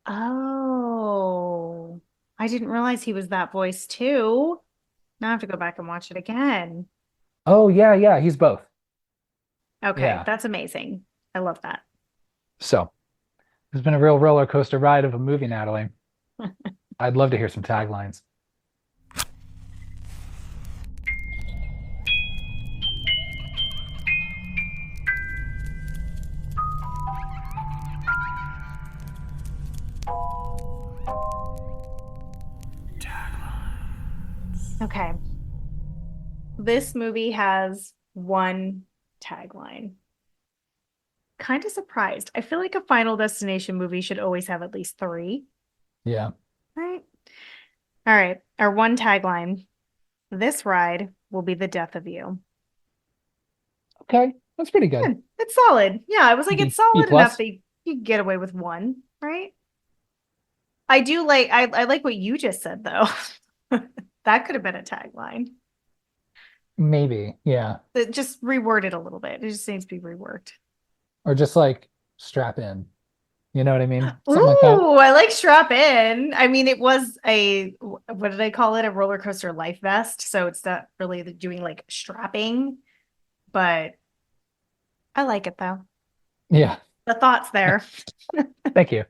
Oh, I didn't realize he was that voice too. Now I have to go back and watch it again. Oh yeah, yeah, he's both. Okay, Yeah. that's amazing. I love that. So it's been a real roller coaster ride of a movie, Natalie. I'd love to hear some taglines. Okay. This movie has one tagline. Kind of surprised. I feel like a Final Destination movie should always have at least three, Yeah. right? All right. Our one tagline. This ride will be the death of you. Okay. That's pretty good. Good. It's solid. Yeah, I was like, it's B solid enough plus. that you can get away with one, right? I like what you just said though. That could have been a tagline. Maybe. Yeah. It just reworded a little bit. It just needs to be reworked. Or just like strap in. You know what I mean? Something like that. Ooh, I like strap in. I mean, it was what did I call it? A roller coaster life vest. So it's not really doing like strapping, but I like it though. Yeah. The thoughts there. Thank you.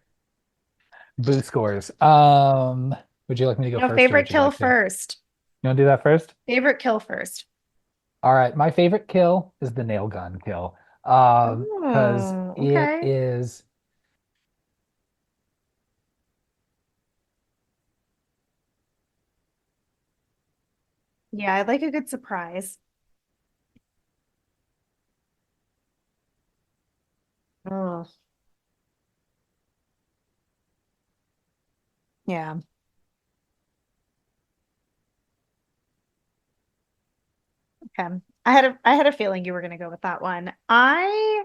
Boo scores. Would you like me to go No, first or favorite would you kill like to? You first. want to do that first? Favorite kill first. All right. My favorite kill is the nail gun kill. Because Oh, it okay. is Yeah, I like a good surprise. Oh, yeah. Okay. I had a feeling you were gonna go with that one. I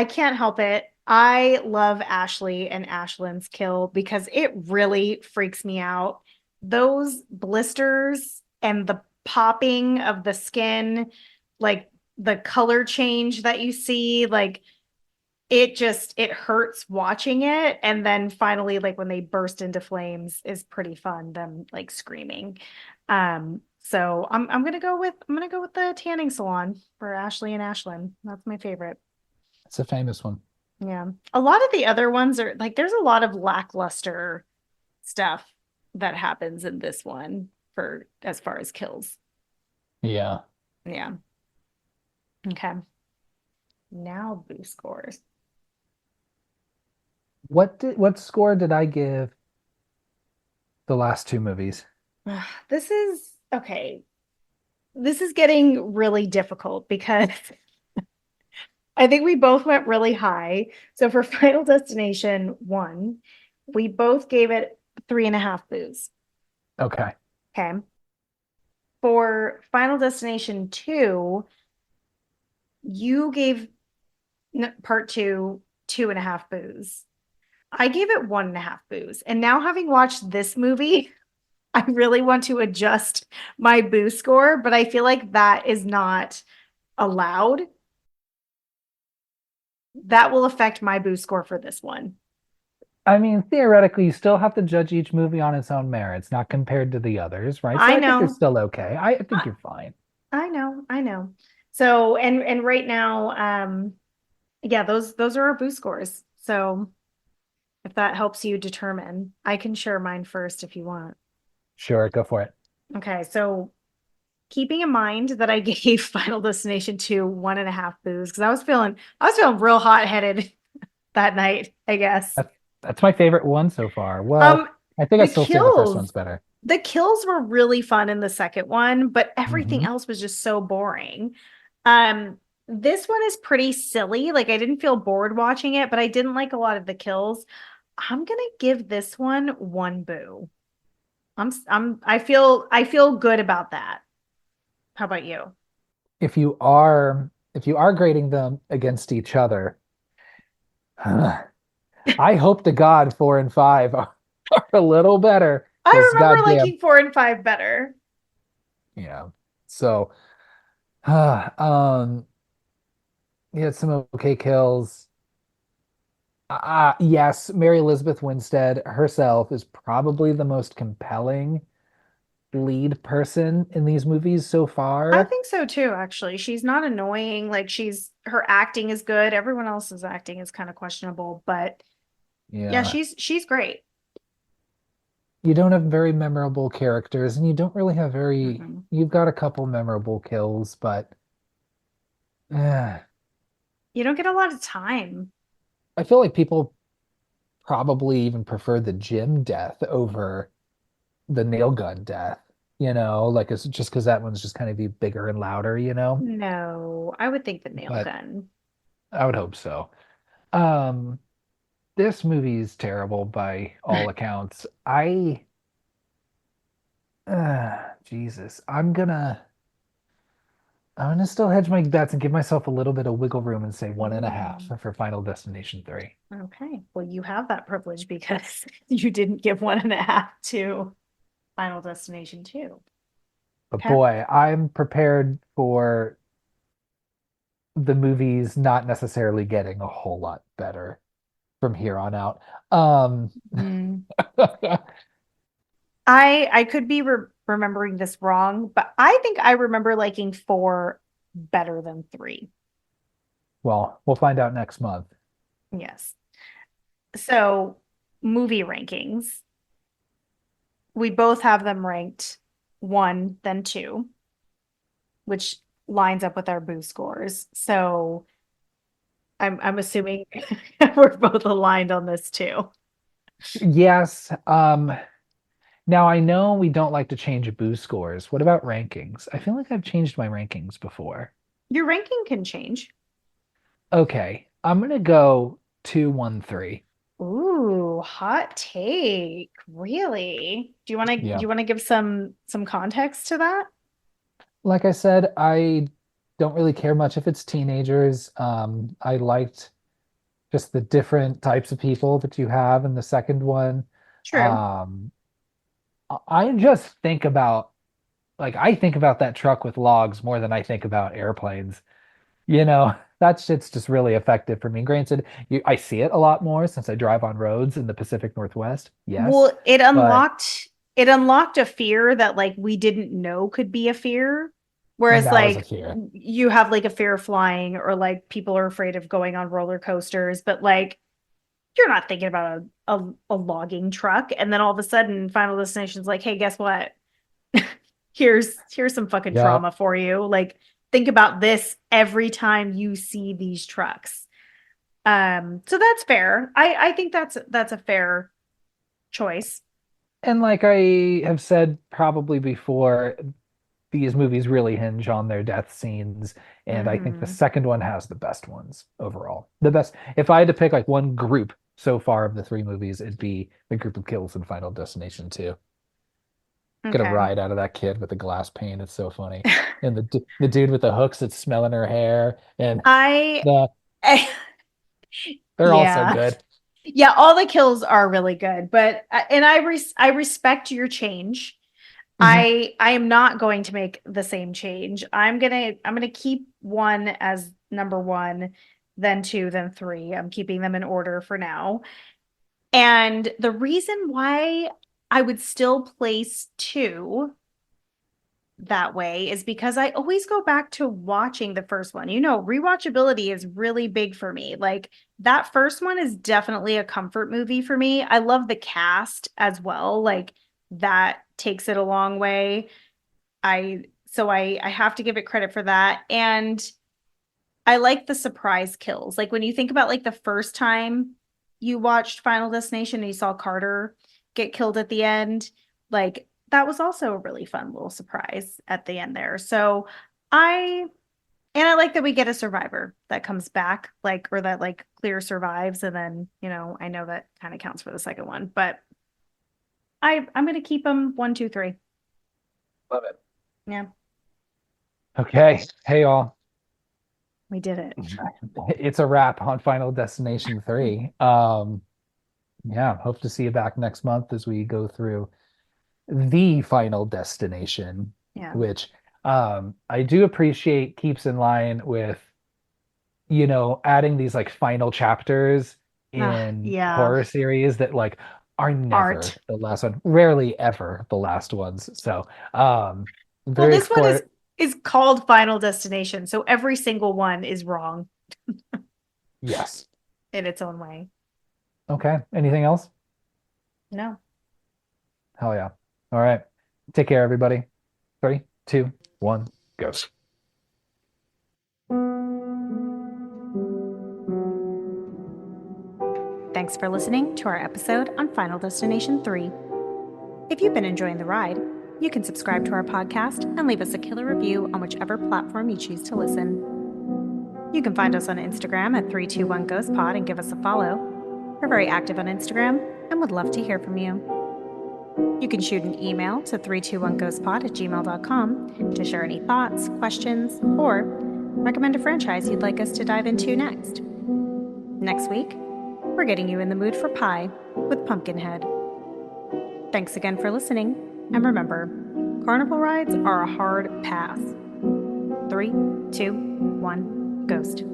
can't help it. I love Ashley and Ashlyn's kill because it really freaks me out. Those blisters and the popping of the skin, like the color change that you see, like it hurts watching it. And then finally, like when they burst into flames is pretty fun, them like screaming. So I'm gonna go with the tanning salon for Ashley and Ashlyn. That's my favorite. it's a famous one. Yeah. A lot of the other ones are like there's a lot of lackluster stuff that happens in this one for as far as kills. Yeah. Yeah. Okay. Now boo scores. What score did I give the last two movies? This is okay. This is getting really difficult because I think we both went really high. So for Final Destination 1, we both gave it 3.5 boos. Okay. Okay. For Final Destination 2, you gave part two 2.5 boos. I gave it 1.5 boos. And now having watched this movie, I really want to adjust my boo score, but I feel like that is not allowed. That will affect my boo score for this one. I mean, theoretically, you still have to judge each movie on its own merits, not compared to the others, right? So I I think you're know. still okay. I think you're fine. I know. I know. So and right now, yeah, those are our boo scores. So if that helps you determine, I can share mine first if you want. Sure, go for it. Okay, so keeping in mind that I gave Final Destination 2 1.5 boos because I was feeling real hot headed that night, I guess. That's my favorite one so far. Um, Well, I think I the still say the first kills, one's better. The kills were really fun in the second one, but everything Hmm. else was just so boring. Um, this one is pretty silly. Like I didn't feel bored watching it, but I didn't like a lot of the kills. I'm gonna give this one one boo. I feel good about that. How about you? If you are grading them against each other, I hope to God 4 and 5 are a little better I because remember goddamn, liking 4 and 5 better. yeah. So, you had some okay kills. Yes, Mary Elizabeth Winstead herself is probably the most compelling lead person in these movies so I far. think so too, actually. She's not annoying. Like she's her acting is good. Everyone else's acting is kind of questionable, but yeah, Yeah. she's great. You don't have very memorable characters, and you don't really have Mm-mm. you've got a couple memorable kills, but eh, You don't get a lot of time. I feel like people probably even prefer the Jim death over the nail gun death, like it's just because that one's just kind of be bigger and louder. No, I would think the nail But gun. I would hope so. Um, this movie's terrible by all accounts. Jesus, I'm gonna still hedge my bets and give myself a little bit of wiggle room and say 1.5 Mm. for Final Destination 3. Okay. Well, you have that privilege because you didn't give 1.5 to Final Destination 2. But Okay. boy, I'm prepared for the movies not necessarily getting a whole lot better from here on out. Um, Mm. I could be remembering this wrong, but I think I remember liking 4 better than 3. well, we'll find out next month. Yes. So, movie rankings. We both have them ranked 1, then 2, which lines up with our boo scores. So, I'm assuming we're both aligned on this too. Yes. Now I know we don't like to change boo scores. What about rankings? I feel like I've changed my rankings before. Your ranking can change. Okay, I'm gonna go 2-1-3. Ooh, hot take. Really? Do Yeah. you want to give some context to that? Like I said, I don't really care much if it's teenagers. I liked just the different types of people that you have in the second one. True. Um, I just think about I think about that truck with logs more than I think about airplanes. That shit's just really effective for me. Granted, I see it a lot more since I drive on roads in the Pacific Northwest. Yes, Well, but it unlocked a fear that like we didn't know could be a fear. Whereas that was a like fear. you have like a fear of flying or like people are afraid of going on roller coasters, but like you're not thinking about a logging truck. And then all of a sudden Final Destination's like, hey, guess what? Here's some fucking Yep. trauma for you. Like think about this every time you see these trucks. So that's fair. I think that's a fair choice. And like I have said probably before, these movies really hinge on their death scenes, and I think the Hmm. second one has the best ones overall. The best. If I had to pick like one group so far of the three movies, it'd be the group of kills in Final Destination 2. Get a Okay. ride out of that kid with the glass pane. It's so funny. And the dude with the hooks that's smelling her hair, and I, the they're all so yeah. good. Yeah, all the kills are really good, but and I respect your change. Hmm. I am not going to make the same change. I'm gonna keep 1 as number 1, then 2, then 3. I'm keeping them in order for now. And the reason why I would still place 2 that way is because I always go back to watching the first one. Rewatchability is really big for me. Like that first one is definitely a comfort movie for me. I love the cast as well. Like that takes it a long way. I have to give it credit for that. And I like the surprise kills. Like when you think about like the first time you watched Final Destination and you saw Carter get killed at the end, like that was also a really fun little surprise at the end there. So I I like that we get a survivor that comes back, like, or that like clear survives, and then, I know that kind of counts for the second one, but I'm gonna keep them 1, 2, 3. Love it. Yeah, Okay. Hey, all. we did it. It's a wrap on Final Destination 3. Yeah, hope to see you back next month as we go through the Final Destination, Yeah. which I do appreciate keeps in line with, adding these like final chapters in Yeah. horror series that like are never Art. the last one, rarely ever the last ones. So, Well, very this one explore. is called Final Destination, so every single one is wrong Yes. in its own way. Okay. Anything else? No. Hell yeah. All right. Take care, everybody. 3, 2, 1, go. Thanks for listening to our episode on Final Destination 3. If you've been enjoying the ride, you can subscribe to our podcast and leave us a killer review on whichever platform you choose to listen. You can find us on Instagram at 321GhostPod and give us a follow. We're very active on Instagram and would love to hear from you. You can shoot an email to 321ghostpod@gmail.com to share any thoughts, questions, or recommend a franchise you'd like us to dive into next. Next week, we're getting you in the mood for pie with Pumpkinhead. Thanks again for listening, and remember, carnival rides are a hard pass. 3, 2, 1, ghost.